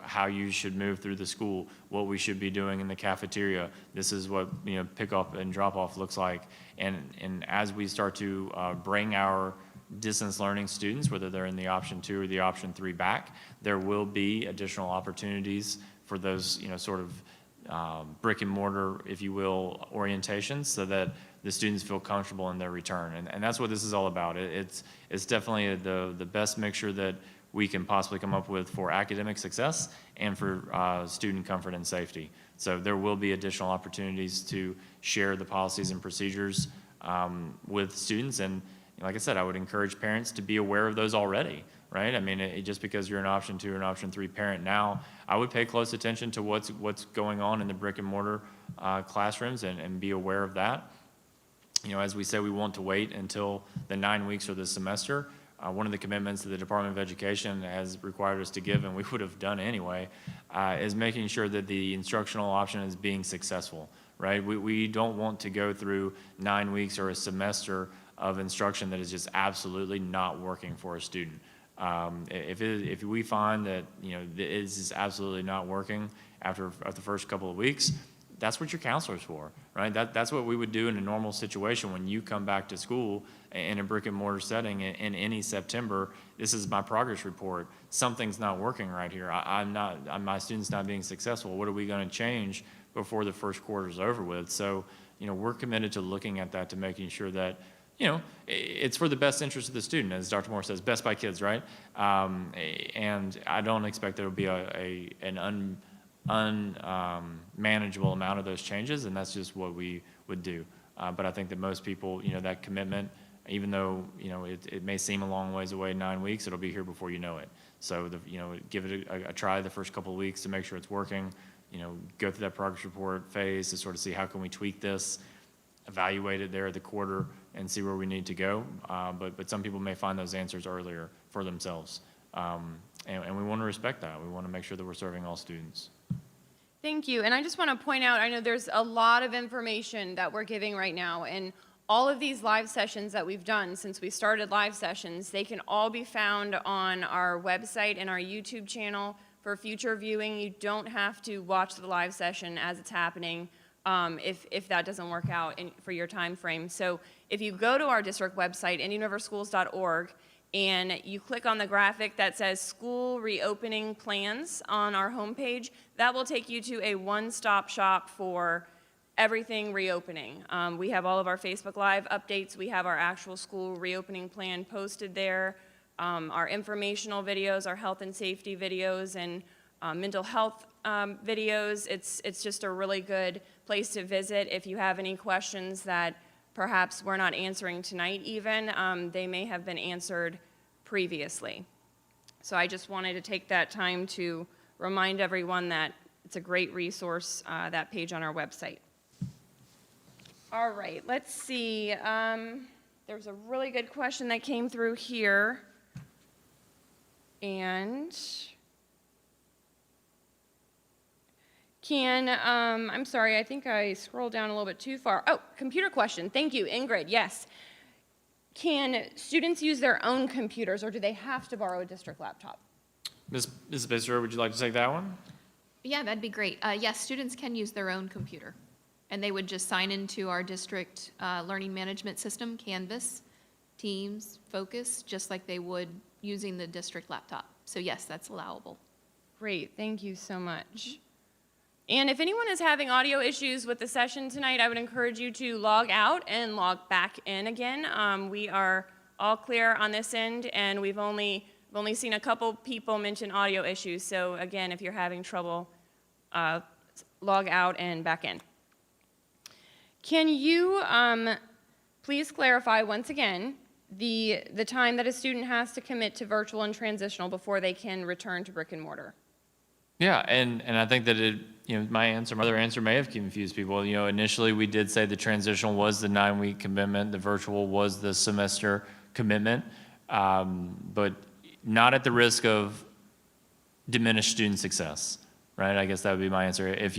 how you should move through the school, what we should be doing in the cafeteria. This is what pick up and drop off looks like. And as we start to bring our distance learning students, whether they're in the option 2 or the option 3 back, there will be additional opportunities for those sort of brick and mortar, if you will, orientations, so that the students feel comfortable in their return. And that's what this is all about. It's definitely the best mixture that we can possibly come up with for academic success and for student comfort and safety. So there will be additional opportunities to share the policies and procedures with students. And like I said, I would encourage parents to be aware of those already, right? I mean, just because you're an option 2 or an option 3 parent now, I would pay close attention to what's going on in the brick and mortar classrooms and be aware of that. As we say, we want to wait until the 9 weeks or the semester. one of the commitments that the Department of Education has required us to give, and we would have done anyway, is making sure that the instructional option is being successful, right? We don't want to go through 9 weeks or a semester of instruction that is just absolutely not working for a student. If we find that it is absolutely not working after the first couple of weeks, that's what your counselor's for, right? That's what we would do in a normal situation when you come back to school in a brick and mortar setting in any September. This is my progress report. Something's not working right here. My student's not being successful. What are we going to change before the first quarter is over with? So, we're committed to looking at that, to making sure that it's for the best interest of the student, as Dr. Moore says, best by kids, right? And I don't expect there will be an unmanageable amount of those changes, and that's just what we would do. But I think that most people, that commitment, even though it may seem a long ways away, 9 weeks, it'll be here before you know it. So give it a try the first couple of weeks to make sure it's working. Go through that progress report phase to sort of see how can we tweak this, evaluate it there at the quarter, and see where we need to go. But some people may find those answers earlier for themselves. And we want to respect that. We want to make sure that we're serving all students. Thank you. And I just want to point out, I know there's a lot of information that we're giving right now, and all of these live sessions that we've done since we started live sessions, they can all be found on our website and our YouTube channel for future viewing. You don't have to watch the live session as it's happening if that doesn't work out for your time frame. So if you go to our district website, indianriverschools.org, and you click on the graphic that says school reopening plans on our homepage, that will take you to a one-stop shop for everything reopening. We have all of our Facebook Live updates. We have our actual school reopening plan posted there, our informational videos, our health and safety videos, and mental health videos. It's just a really good place to visit. If you have any questions that perhaps we're not answering tonight even, they may have been answered previously. So I just wanted to take that time to remind everyone that it's a great resource, that page on our website. All right, let's see. There's a really good question that came through here. And I'm sorry, I think I scrolled down a little bit too far. Oh, computer question. Thank you, Ingrid. Yes. Can students use their own computers, or do they have to borrow a district laptop? Ms. Bisser, would you like to take that one? Yeah, that'd be great. Yes, students can use their own computer, and they would just sign into our district learning management system, Canvas, Teams, Focus, just like they would using the district laptop. So yes, that's allowable. Great, thank you so much. And if anyone is having audio issues with the session tonight, I would encourage you to log out and log back in again. We are all clear on this end, and we've only seen a couple people mention audio issues. So again, if you're having trouble, log out and back in. Can you please clarify once again the time that a student has to commit to virtual and transitional before they can return to brick and mortar? Yeah, and I think that my other answer may have confused people. Initially we did say the transitional was the 9-week commitment, the virtual was the semester commitment, but not at the risk of diminished student success, right? I guess that would be my answer. If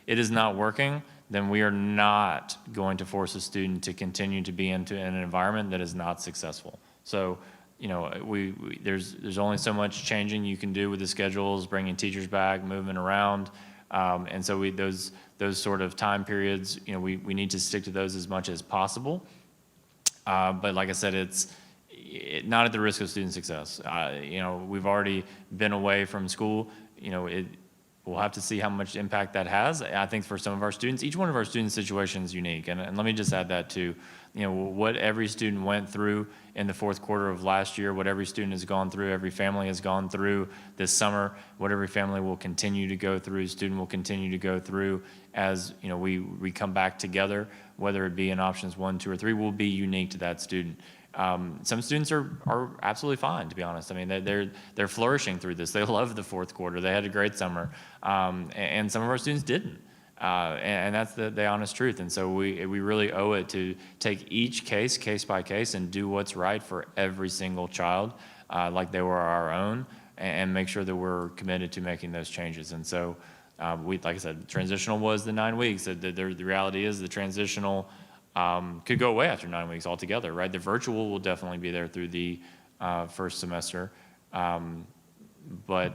it is not working, then we are not going to force a student to continue to be in an environment that is not successful. So, there's only so much changing you can do with the schedules, bringing teachers back, moving around, and so those sort of time periods, we need to stick to those as much as possible. But like I said, it's not at the risk of student success. We've already been away from school. We'll have to see how much impact that has. I think for some of our students, each one of our students' situation is unique. And let me just add that too. What every student went through in the fourth quarter of last year, what every student has gone through, every family has gone through this summer, what every family will continue to go through, student will continue to go through as we come back together, whether it be in options 1, 2, or 3, will be unique to that student. Some students are absolutely fine, to be honest. I mean, they're flourishing through this. They love the fourth quarter. They had a great summer, and some of our students didn't. And that's the honest truth. And so we really owe it to take each case by case, and do what's right for every single child, like they were our own, and make sure that we're committed to making those changes. And so like I said, transitional was the 9 weeks. The reality is the transitional could go away after 9 weeks altogether, right? The virtual will definitely be there through the first semester. But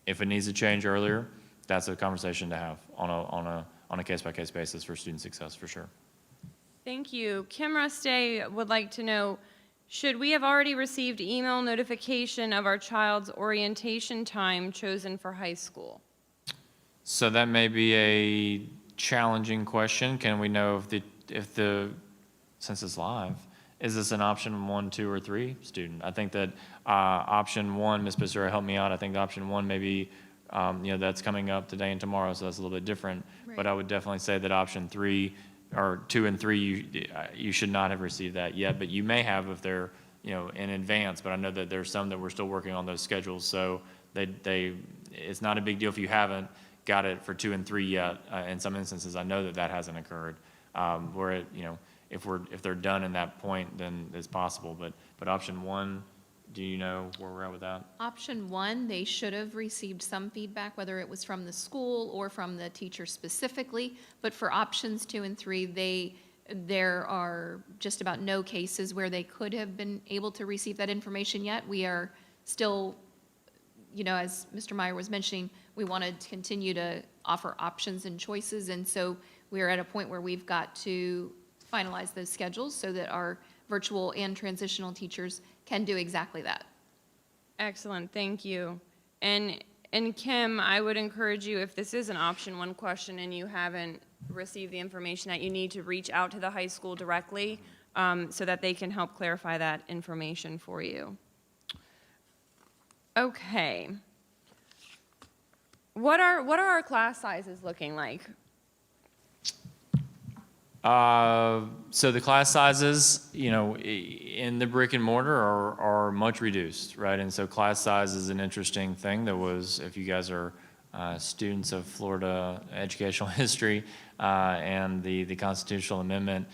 if it needs to change earlier, that's a conversation to have on a case-by-case basis for student success, for sure. Thank you. Kim Ruste would like to know, should we have already received email notification of our child's orientation time chosen for high school? So that may be a challenging question. Can we know if the since it's live, is this an option 1, 2, or 3 student? I think that option 1, Ms. Becerra helped me out. I think option 1 maybe, that's coming up today and tomorrow, so that's a little bit different. Right. But I would definitely say that option 3 or 2 and 3, you should not have received that yet, but you may have if they're in advance. But I know that there's some that we're still working on those schedules, so it's not a big deal if you haven't got it for 2 and 3 yet. In some instances, I know that hasn't occurred. Where if they're done in that point, then it's possible. But option 1, do you know where we're at with that? Option 1, they should have received some feedback, whether it was from the school or from the teacher specifically. But for options 2 and 3, there are just about no cases where they could have been able to receive that information yet. We are still, as Mr. Meyer was mentioning, we want to continue to offer options and choices. And so we are at a point where we've got to finalize those schedules so that our virtual and transitional teachers can do exactly that. Excellent, thank you. And Kim, I would encourage you, if this is an option 1 question and you haven't received the information, that you need to reach out to the high school directly so that they can help clarify that information for you. Okay. What are our class sizes looking like? So the class sizes, in the brick and mortar are much reduced, right? And so class size is an interesting thing. If you guys are students of Florida educational history and the constitutional amendment,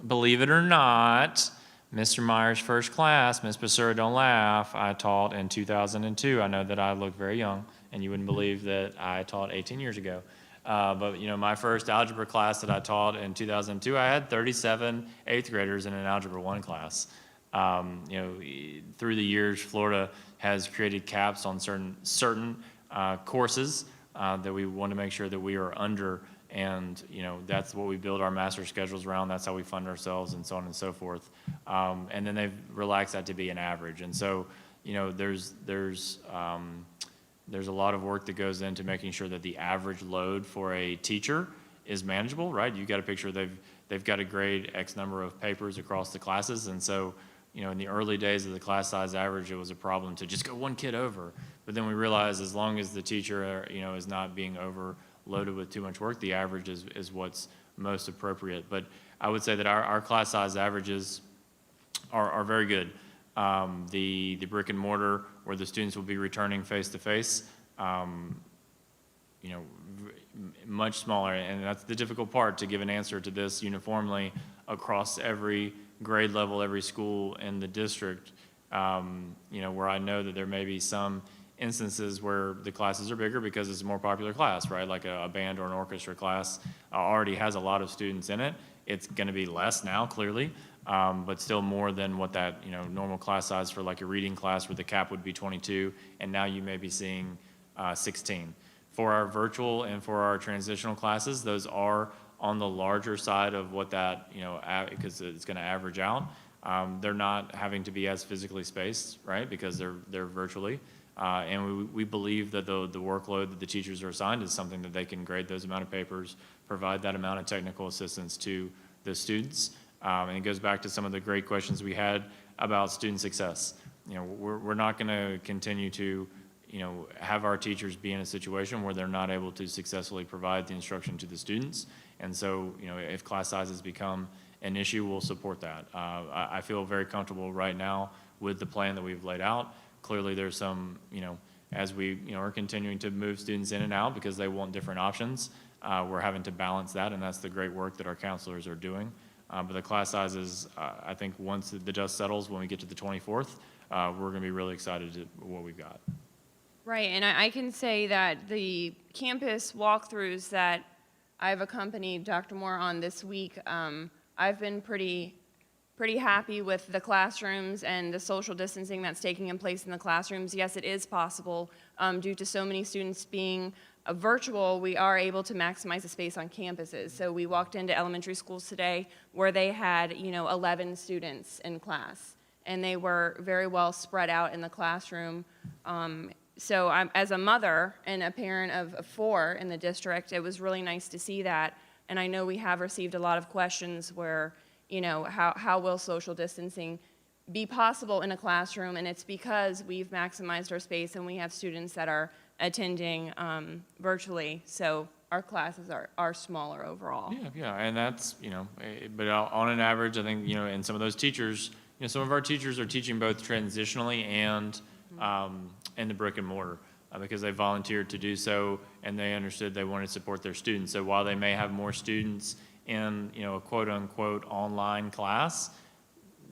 believe it or not, Mr. Meyer's first class, Ms. Becerra, don't laugh, I taught in 2002. I know that I look very young, and you wouldn't believe that I taught 18 years ago. But my first algebra class that I taught in 2002, I had 37 8th graders in an Algebra 1 class. Through the years, Florida has created caps on certain courses that we want to make sure that we are under, and that's what we build our master schedules around. That's how we fund ourselves, and so on and so forth. And then they've relaxed that to be an average, and so there's a lot of work that goes into making sure that the average load for a teacher is manageable, right? You got a picture, they've got to grade X number of papers across the classes, and so in the early days of the class size average, it was a problem to just go 1 kid over. But then we realized as long as the teacher is not being overloaded with too much work, the average is what's most appropriate. But I would say that our class size averages are very good. The brick and mortar, where the students will be returning face to face, much smaller, and that's the difficult part, to give an answer to this uniformly across every grade level, every school in the district. Where I know that there may be some instances where the classes are bigger because it's a more popular class, right? Like a band or an orchestra class already has a lot of students in it. It's going to be less now, clearly. But still more than what that normal class size for like a reading class where the cap would be 22, and now you may be seeing 16. For our virtual and for our transitional classes, those are on the larger side of what that because it's going to average out. They're not having to be as physically spaced, right? Because they're virtually, and we believe that the workload that the teachers are assigned is something that they can grade those amount of papers, provide that amount of technical assistance to the students. And it goes back to some of the great questions we had about student success. We're not going to continue to, have our teachers be in a situation where they're not able to successfully provide the instruction to the students. And so, if class sizes become an issue, we'll support that. I feel very comfortable right now with the plan that we've laid out. Clearly, there's some, as we are continuing to move students in and out because they want different options, we're having to balance that, and that's the great work that our counselors are doing. But the class sizes, I think once the dust settles, when we get to the 24th, we're going to be really excited at what we've got. Right, and I can say that the campus walkthroughs that I've accompanied Dr. Moore on this week, I've been pretty happy with the classrooms and the social distancing that's taking place in the classrooms. Yes, it is possible. Due to so many students being virtual, we are able to maximize the space on campuses. So we walked into elementary schools today where they had, 11 students in class, and they were very well spread out in the classroom. So as a mother and a parent of 4 in the district, it was really nice to see that. And I know we have received a lot of questions where, how will social distancing be possible in a classroom? And it's because we've maximized our space and we have students that are attending virtually. So our classes are smaller overall. Yeah, and that's, but on an average, I think, and some of those teachers, some of our teachers are teaching both transitionally and in the brick and mortar because they volunteered to do so and they understood they wanted to support their students. So while they may have more students in, a quote unquote online class,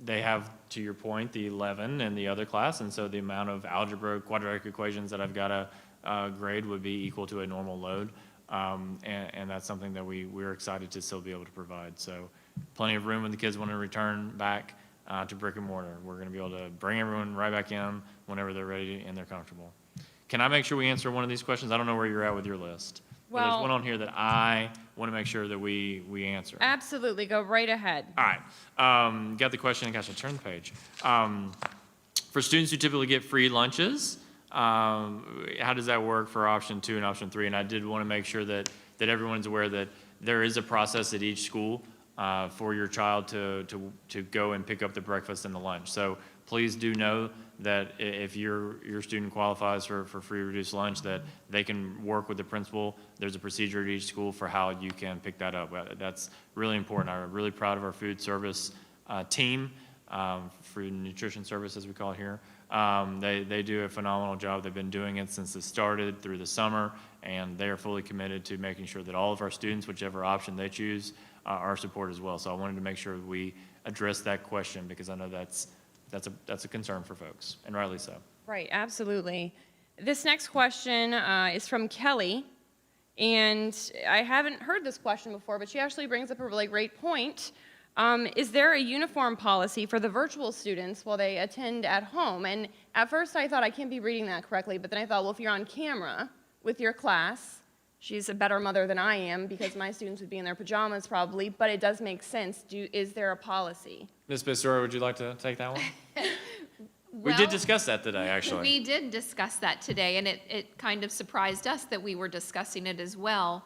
they have, to your point, the 11 in the other class. And so the amount of algebra, quadratic equations that I've got to grade would be equal to a normal load. And that's something that we're excited to still be able to provide. So plenty of room when the kids want to return back to brick and mortar. We're going to be able to bring everyone right back in whenever they're ready and they're comfortable. Can I make sure we answer one of these questions? I don't know where you're at with your list. But there's one on here that I want to make sure that we answer. Absolutely, go right ahead. All right, got the question. Gosh, I turned the page. For students who typically get free lunches, how does that work for option 2 and option 3? And I did want to make sure that everyone's aware that there is a process at each school for your child to go and pick up the breakfast and the lunch. So please do know that if your student qualifies for free reduced lunch, that they can work with the principal. There's a procedure at each school for how you can pick that up. That's really important. I'm really proud of our food service team, food nutrition service as we call it here. They do a phenomenal job. They've been doing it since it started through the summer, and they are fully committed to making sure that all of our students, whichever option they choose, are supported as well. So I wanted to make sure we address that question because I know that's a concern for folks, and rightly so. Right, absolutely. This next question is from Kelly, and I haven't heard this question before, but she actually brings up a really great point. Is there a uniform policy for the virtual students while they attend at home? And at first I thought I can't be reading that correctly, but then I thought, well, if you're on camera with your class, she's a better mother than I am because my students would be in their pajamas probably, but it does make sense. Is there a policy? Ms. Bissura, would you like to take that one? We Well, did discuss that today, actually. We did discuss that today, and it kind of surprised us that we were discussing it as well.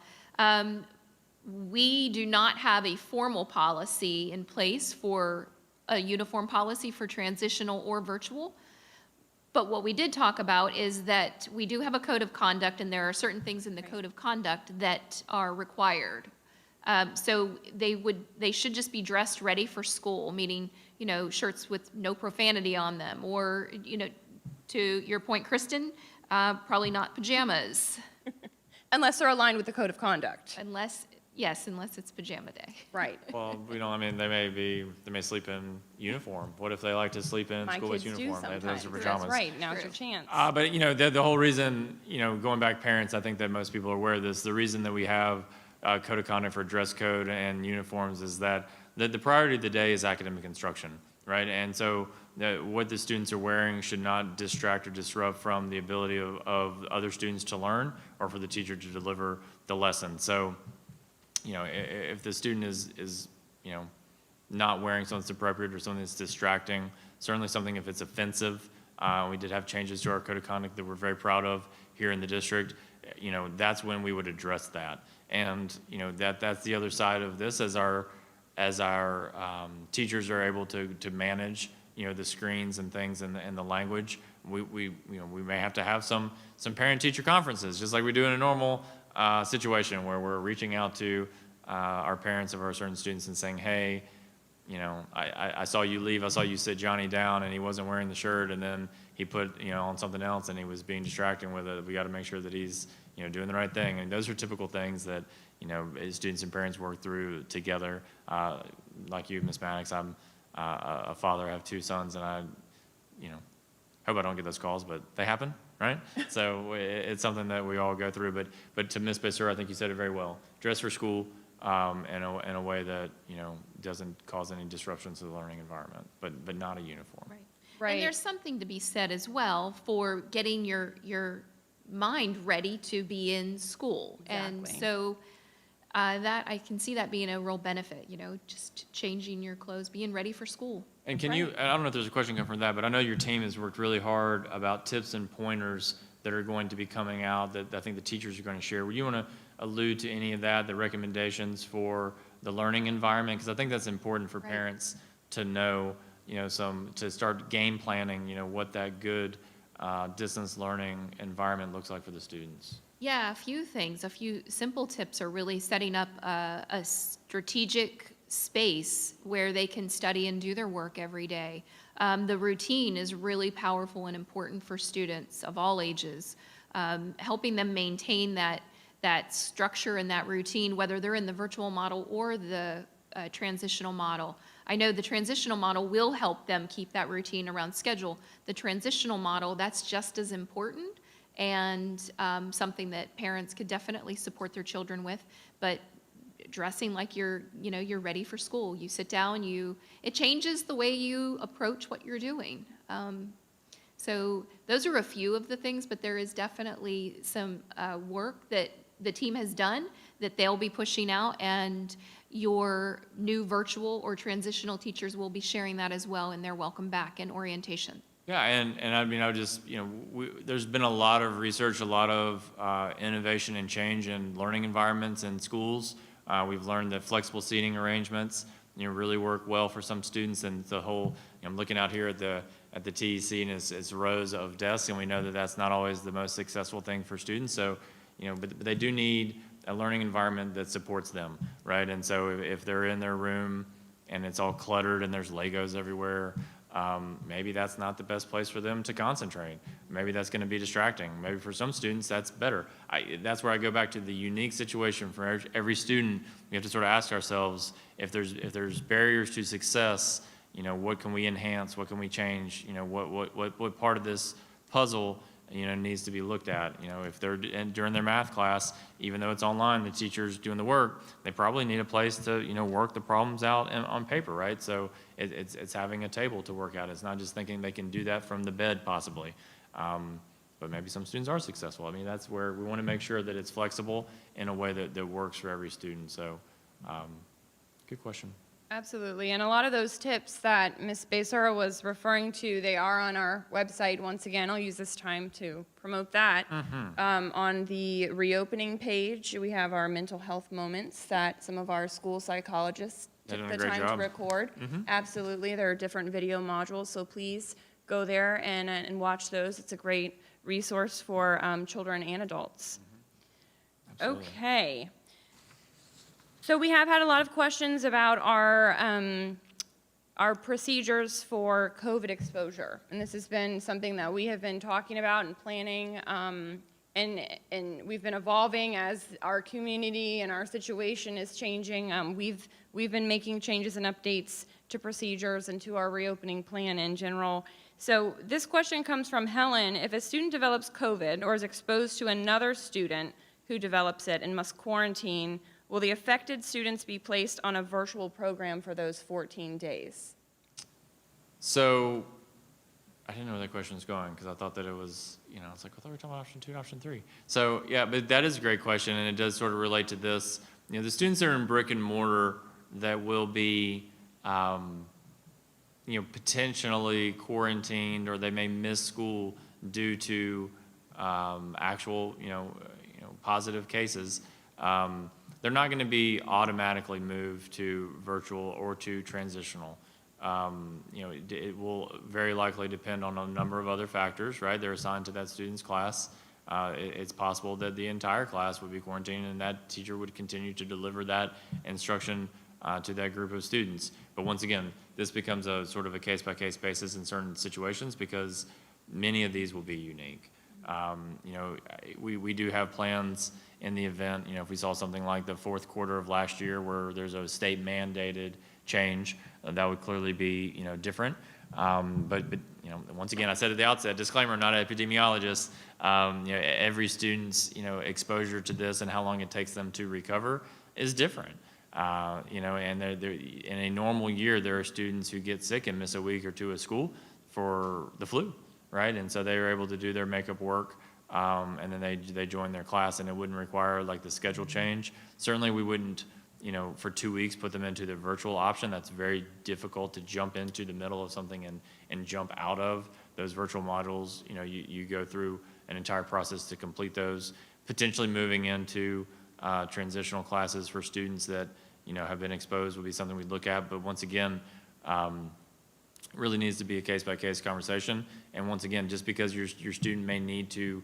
We do not have a formal policy in place for a uniform policy for transitional or virtual. But what we did talk about is that we do have a code of conduct, and there are certain things in the code of conduct that are required. So they should just be dressed ready for school, meaning, shirts with no profanity on them, or, to your point, Kristen, probably not pajamas. Unless they're aligned with the code of conduct. Unless it's pajama day. Right. Well, they may sleep in uniform. What if they like to sleep in My school with kids do uniform? sometimes. Those are pajamas. That's right. Now it's your chance. But the whole reason, going back, parents, I think that most people are aware of this. The reason that we have code of conduct for dress code and uniforms is that the priority of the day is academic instruction, right? And so what the students are wearing should not distract or disrupt from the ability of other students to learn or for the teacher to deliver the lesson. So, if the student is not wearing something that's appropriate or something that's distracting, certainly something if it's offensive. We did have changes to our code of conduct that we're very proud of here in the district. That's when we would address that. And, that's the other side of this as our teachers are able to manage, the screens and things and the language. We may have to have some parent-teacher conferences, just like we do in a normal situation where we're reaching out to our parents of our certain students and saying, hey, I saw you leave, I saw you sit Johnny down and he wasn't wearing the shirt, and then he put, on something else and he was being distracting with it. We got to make sure that he's, doing the right thing. And those are typical things that, as students and parents work through together. Like you, Ms. Maddox, I'm a father, I have 2 sons, and I hope I don't get those calls, but they happen, right? So it's something that we all go through. But to Ms. Becerra, I think you said it very well. Dress for school in a way that doesn't cause any disruptions to the learning environment, but not a uniform. Right. Right. And there's something to be said as well for getting your mind ready to be in school. And Exactly. so that I can see that being a real benefit, just changing your clothes, being ready for school. And can you, I don't know if there's a question coming from that, but I know your team has worked really hard about tips and pointers that are going to be coming out that I think the teachers are going to share. Would you want to allude to any of that, the recommendations for the learning environment? Because I think that's important for Right. parents to know, to start game planning, what that good distance learning environment looks like for the students. Yeah, a few things. A few simple tips are really setting up a strategic space where they can study and do their work every day. The routine is really powerful and important for students of all ages, helping them maintain that structure and that routine, whether they're in the virtual model or the transitional model. I know the transitional model will help them keep that routine around schedule. The transitional model, that's just as important and something that parents could definitely support their children with. But dressing like you're ready for school. You sit down, it changes the way you approach what you're doing. So those are a few of the things, but there is definitely some work that the team has done that they'll be pushing out, and your new virtual or transitional teachers will be sharing that as well in their welcome back and orientation. Yeah, and I mean, I would just, there's been a lot of research, a lot of innovation and change in learning environments in schools. We've learned that flexible seating arrangements, really work well for some students, and the whole, I'm looking out here at the TEC, and it's rows of desks, and we know that that's not always the most successful thing for students. So, but they do need a learning environment that supports them, right? And so if they're in their room and it's all cluttered and there's Legos everywhere, maybe that's not the best place for them to concentrate. Maybe that's going to be distracting. Maybe for some students that's better. That's where I go back to the unique situation for every student. We have to sort of ask ourselves, if there's barriers to success, what can we enhance? What can we change? What part of this puzzle needs to be looked at. If they're during their math class, even though it's online, the teacher's doing the work, they probably need a place to work the problems out on paper, right? So it's having a table to work out. It's not just thinking they can do that from the bed possibly. But maybe some students are successful. I mean, that's where we want to make sure that it's flexible in a way that works for every student. So good question. Absolutely, and a lot of those tips that Ms. Becerra was referring to, they are on our website. Once again, I'll use this time to promote that. On the reopening page, we have our mental health moments that some of our school psychologists They're took doing the a great time job. to record. Absolutely, there are different video modules, so please go there and watch those. It's a great resource for children and adults. Absolutely. Okay. So we have had a lot of questions about our procedures for COVID exposure, and this has been something that we have been talking about and planning, and we've been evolving as our community and our situation is changing. We've been making changes and updates to procedures and to our reopening plan in general. So this question comes from Helen. If a student develops COVID or is exposed to another student who develops it and must quarantine, will the affected students be placed on a virtual program for those 14 days? So I didn't know where that question was going because I thought that it was, it's like, I thought we were talking about option 2, option 3. So yeah, but that is a great question, and it does sort of relate to this. The students that are in brick and mortar that will be, potentially quarantined, or they may miss school due to actual, positive cases. They're not going to be automatically moved to virtual or to transitional. It will very likely depend on a number of other factors, right? They're assigned to that student's class. It's possible that the entire class would be quarantined and that teacher would continue to deliver that instruction to that group of students. But once again, this becomes a sort of a case-by-case basis in certain situations because many of these will be unique. You know, we do have plans in the event, you know, if we saw something like the fourth quarter of last year where there's a state mandated change, that would clearly be, you know, different. But you know, once again, I said at the outset, disclaimer, not an epidemiologist. You know, every student's, you know, exposure to this and how long it takes them to recover is different. You know, and in a normal year, there are students who get sick and miss a week or two of school for the flu, right? And so they are able to do their makeup work, and then they join their class, and it wouldn't require like the schedule change. Certainly, we wouldn't, you know, for 2 weeks put them into the virtual option. That's very difficult to jump into the middle of something and jump out of those virtual modules. You know, you go through an entire process to complete those, potentially moving into transitional classes for students that, you know, have been exposed would be something we'd look at. But once again, really needs to be a case-by-case conversation. And once again, just because your student may need to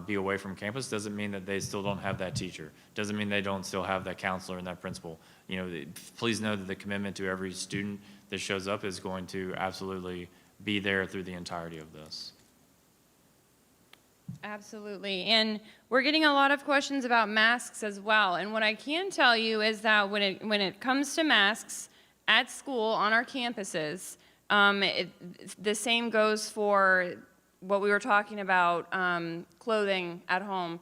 be away from campus doesn't mean that they still don't have that teacher. Doesn't mean they don't still have that counselor and that principal. You know, please know that the commitment to every student that shows up is going to absolutely be there through the entirety of this. Absolutely. And we're getting a lot of questions about masks as well. And what I can tell you is that when it comes to masks at school on our campuses, the same goes for what we were talking about, clothing at home.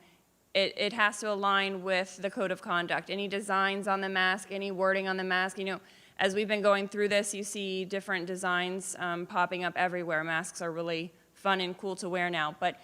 It has to align with the code of conduct. Any designs on the mask, any wording on the mask, you know, as we've been going through this, you see different designs popping up everywhere. Masks are really fun and cool to wear now, but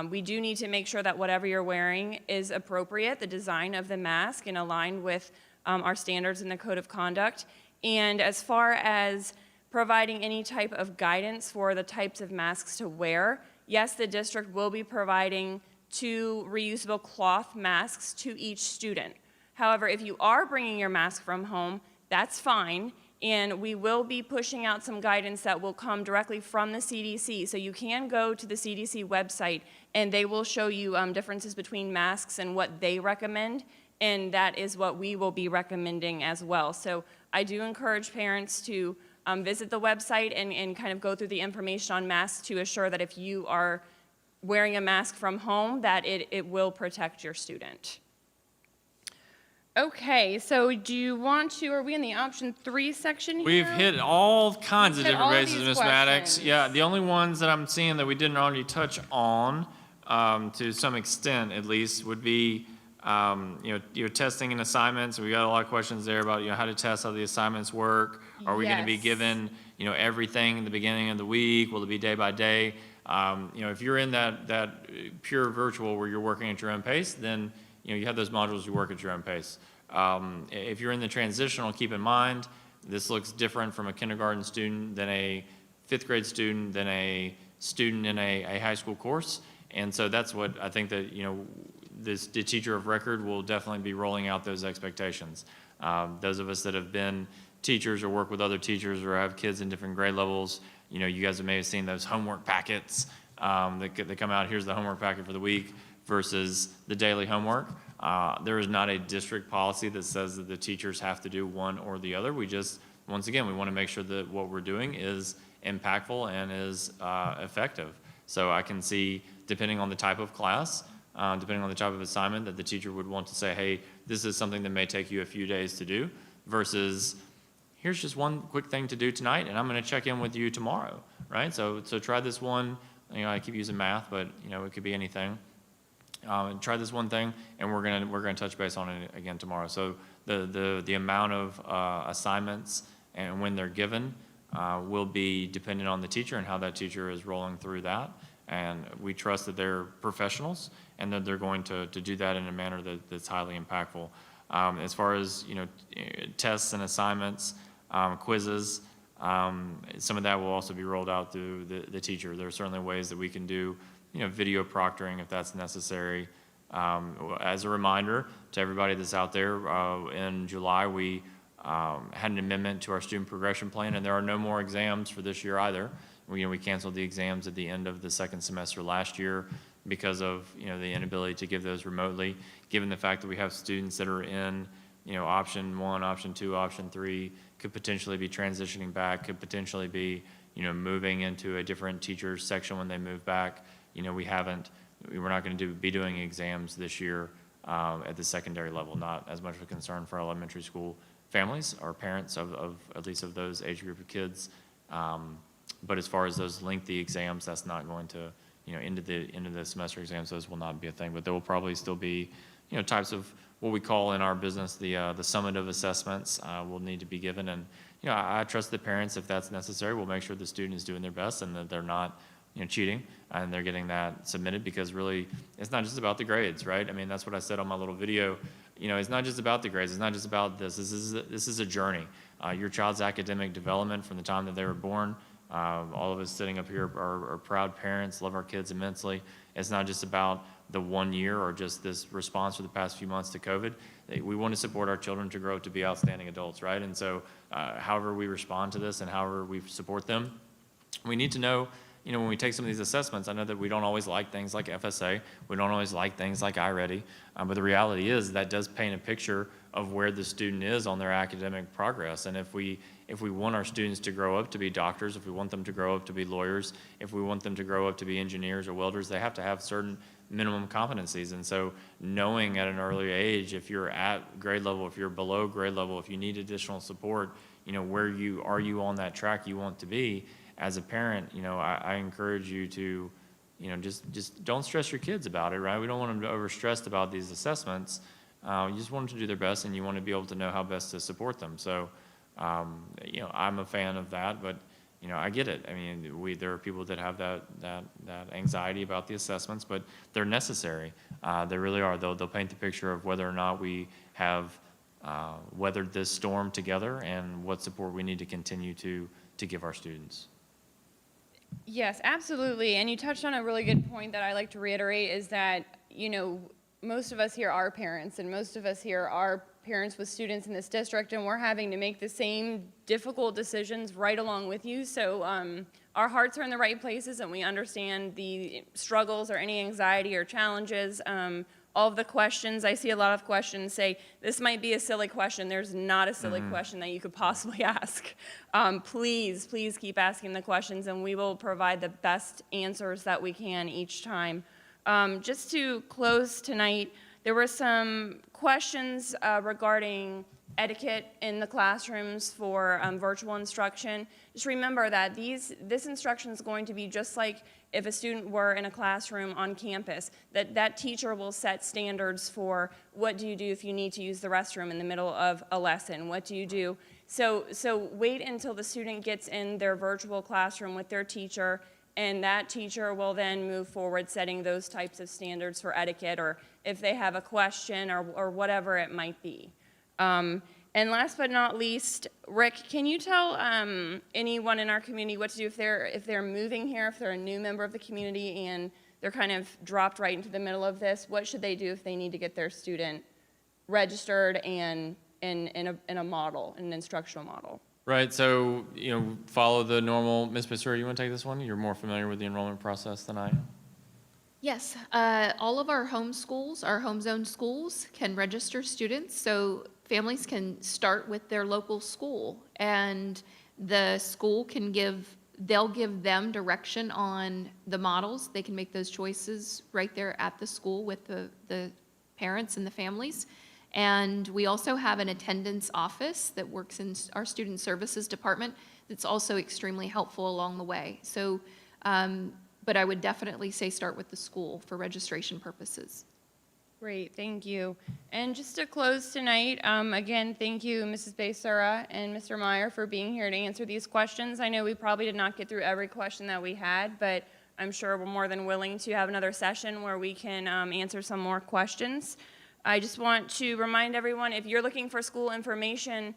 we do need to make sure that whatever you're wearing is appropriate, the design of the mask, and aligned with our standards in the code of conduct. And as far as providing any type of guidance for the types of masks to wear, yes, the district will be providing 2 reusable cloth masks to each student. However, if you are bringing your mask from home, that's fine, and we will be pushing out some guidance that will come directly from the CDC. So you can go to the CDC website, and they will show you differences between masks and what they recommend, and that is what we will be recommending as well. So I do encourage parents to visit the website and kind of go through the information on masks to assure that if you are wearing a mask from home, that it will protect your student. Okay, so do you want to, are we in the option 3 section here? We've hit all kinds of Hit different all of bases, these Ms. Maddox. questions. Yeah, the only ones that I'm seeing that we didn't already touch on, to some extent at least, would be you know, testing and assignments. We got a lot of questions there about, you know, how to test, how the assignments work. Are we going to be Yes. given, you know, everything in the beginning of the week? Will it be day by day? You know, if you're in that pure virtual where you're working at your own pace, then, you know, you have those modules, you work at your own pace. If you're in the transitional, keep in mind, this looks different from a kindergarten student than a 5th grade student, than a student in a high school course. And so that's what I think that, you know, the teacher of record will definitely be rolling out those expectations. Those of us that have been teachers or work with other teachers or have kids in different grade levels, you know, you guys may have seen those homework packets that come out. Here's the homework packet for the week versus the daily homework. There is not a district policy that says that the teachers have to do one or the other. We just, once again, we want to make sure that what we're doing is impactful and is effective. So I can see, depending on the type of class, depending on the type of assignment, that the teacher would want to say, hey, this is something that may take you a few days to do, versus here's just one quick thing to do tonight, and I'm going to check in with you tomorrow, right? So try this one. You know, I keep using math, but, you know, it could be anything. Try this one thing, and we're gonna touch base on it again tomorrow. So the amount of assignments and when they're given will be dependent on the teacher and how that teacher is rolling through that. And we trust that they're professionals and that they're going to do that in a manner that's highly impactful. As far as, you know, tests and assignments, quizzes, some of that will also be rolled out through the teacher. There are certainly ways that we can do, you know, video proctoring if that's necessary. As a reminder to everybody that's out there, in July we had an amendment to our student progression plan, and there are no more exams for this year either. We canceled the exams at the end of the second semester last year because of, you know, the inability to give those remotely, given the fact that we have students that are in option 1, option 2, option 3 could potentially be transitioning back, could potentially be, moving into a different teacher's section when they move back. We're not going to be doing exams this year at the secondary level, not as much of a concern for elementary school families or parents of at least of those age group of kids. But as far as those lengthy exams, that's not going to, into the semester exams, those will not be a thing. But there will probably still be, types of what we call in our business the summative assessments will need to be given. And I trust the parents, if that's necessary, we'll make sure the student is doing their best and that they're not cheating and they're getting that submitted, because really it's not just about the grades, right? I mean, that's what I said on my little video. It's not just about the grades. It's not just about this. This is a journey. Your child's academic development from the time that they were born. All of us sitting up here are proud parents, love our kids immensely. It's not just about the 1 year or just this response for the past few months to COVID. We want to support our children to grow to be outstanding adults, right? And so however we respond to this and however we support them, we need to know, when we take some of these assessments, I know that we don't always like things like FSA, we don't always like things like iReady, but the reality is that does paint a picture of where the student is on their academic progress. And if we want our students to grow up to be doctors, if we want them to grow up to be lawyers, if we want them to grow up to be engineers or welders, they have to have certain minimum competencies. And so knowing at an early age, if you're at grade level, if you're below grade level, if you need additional support, where are you on that track you want to be? As a parent, I encourage you to, just don't stress your kids about it, right? We don't want them to overstressed about these assessments. You just want them to do their best, and you want to be able to know how best to support them. So, I'm a fan of that, but I get it. I mean, there are people that have that anxiety about the assessments, but they're necessary. They really are. They'll paint the picture of whether or not we have weathered this storm together and what support we need to continue to give our students. Yes, absolutely. And you touched on a really good point that I like to reiterate is that, most of us here are parents, and most of us here are parents with students in this district, and we're having to make the same difficult decisions right along with you. So our hearts are in the right places, and we understand the struggles or any anxiety or challenges. All of the questions, I see a lot of questions say, this might be a silly question. There's not a silly question that you could possibly ask. Please keep asking the questions, and we will provide the best answers that we can each time. Just to close tonight, there were some questions regarding etiquette in the classrooms for virtual instruction. Just remember that this instruction is going to be just like if a student were in a classroom on campus, that teacher will set standards for what do you do if you need to use the restroom in the middle of a lesson, what do you do? So wait until the student gets in their virtual classroom with their teacher, and that teacher will then move forward setting those types of standards for etiquette, or if they have a question or whatever it might be. And last but not least, Rick, can you tell anyone in our community what to do if they're moving here, if they're a new member of the community and they're kind of dropped right into the middle of this? What should they do if they need to get their student registered and in a model, in an instructional model? Right, so, follow the normal. Ms. Bissura, you want to take this one? You're more familiar with the enrollment process than I am. Yes, all of our home schools, our home zone schools can register students, so families can start with their local school, and the school they'll give them direction on the models. They can make those choices right there at the school with the parents and the families. And we also have an attendance office that works in our student services department that's also extremely helpful along the way. So, but I would definitely say start with the school for registration purposes. Great, thank you. And just to close tonight, again, thank you, Mrs. Becerra and Mr. Meyer, for being here to answer these questions. I know we probably did not get through every question that we had, but I'm sure we're more than willing to have another session where we can answer some more questions. I just want to remind everyone, if you're looking for school information,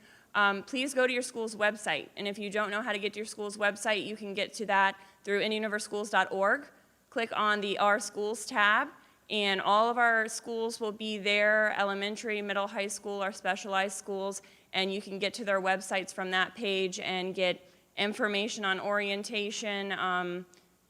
please go to your school's website. And if you don't know how to get to your school's website, you can get to that through indianriverschools.org. Click on the Our Schools tab, and all of our schools will be there, elementary, middle, high school, our specialized schools, and you can get to their websites from that page and get information on orientation,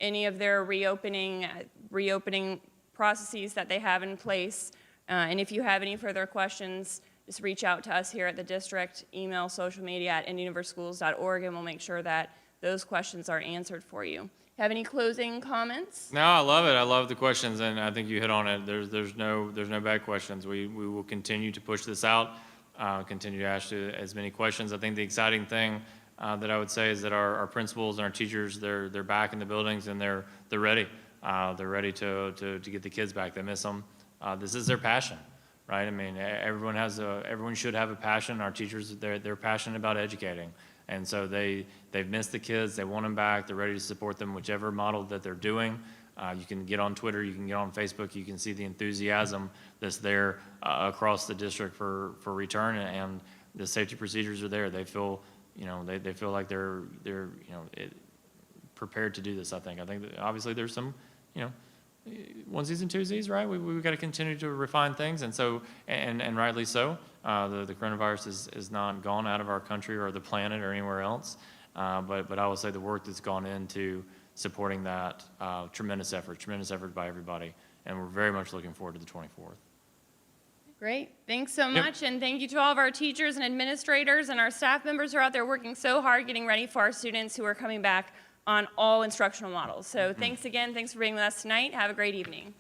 any of their reopening processes that they have in place. And if you have any further questions, just reach out to us here at the district, email, social media at indianriverschools.org, and we'll make sure that those questions are answered for you. Have any closing comments? No, I love it. I love the questions, and I think you hit on it. There's no bad questions. We will continue to push this out, continue to ask you as many questions. I think the exciting thing that I would say is that our principals and our teachers, they're back in the buildings and they're ready. They're ready to get the kids back. They miss them. This is their passion, right? I mean, everyone should have a passion. Our teachers, they're passionate about educating. And so they've missed the kids, they want them back, they're ready to support them, whichever model that they're doing. You can get on Twitter, you can get on Facebook, you can see the enthusiasm that's there across the district for return, and the safety procedures are there. They feel, they feel like they're prepared to do this, I think. I think that obviously there's some, onesies and twosies, right? We've got to continue to refine things, and so, and rightly so. The coronavirus is not gone out of our country or the planet or anywhere else, but I will say the work that's gone into supporting that, tremendous effort by everybody, and we're very much looking forward to the 24th. Great. Thanks so much, and thank you to all of our teachers and administrators and our staff members who are out there working so hard getting ready for our students who are coming back on all instructional models. So thanks again. Thanks for being with us tonight. Have a great evening.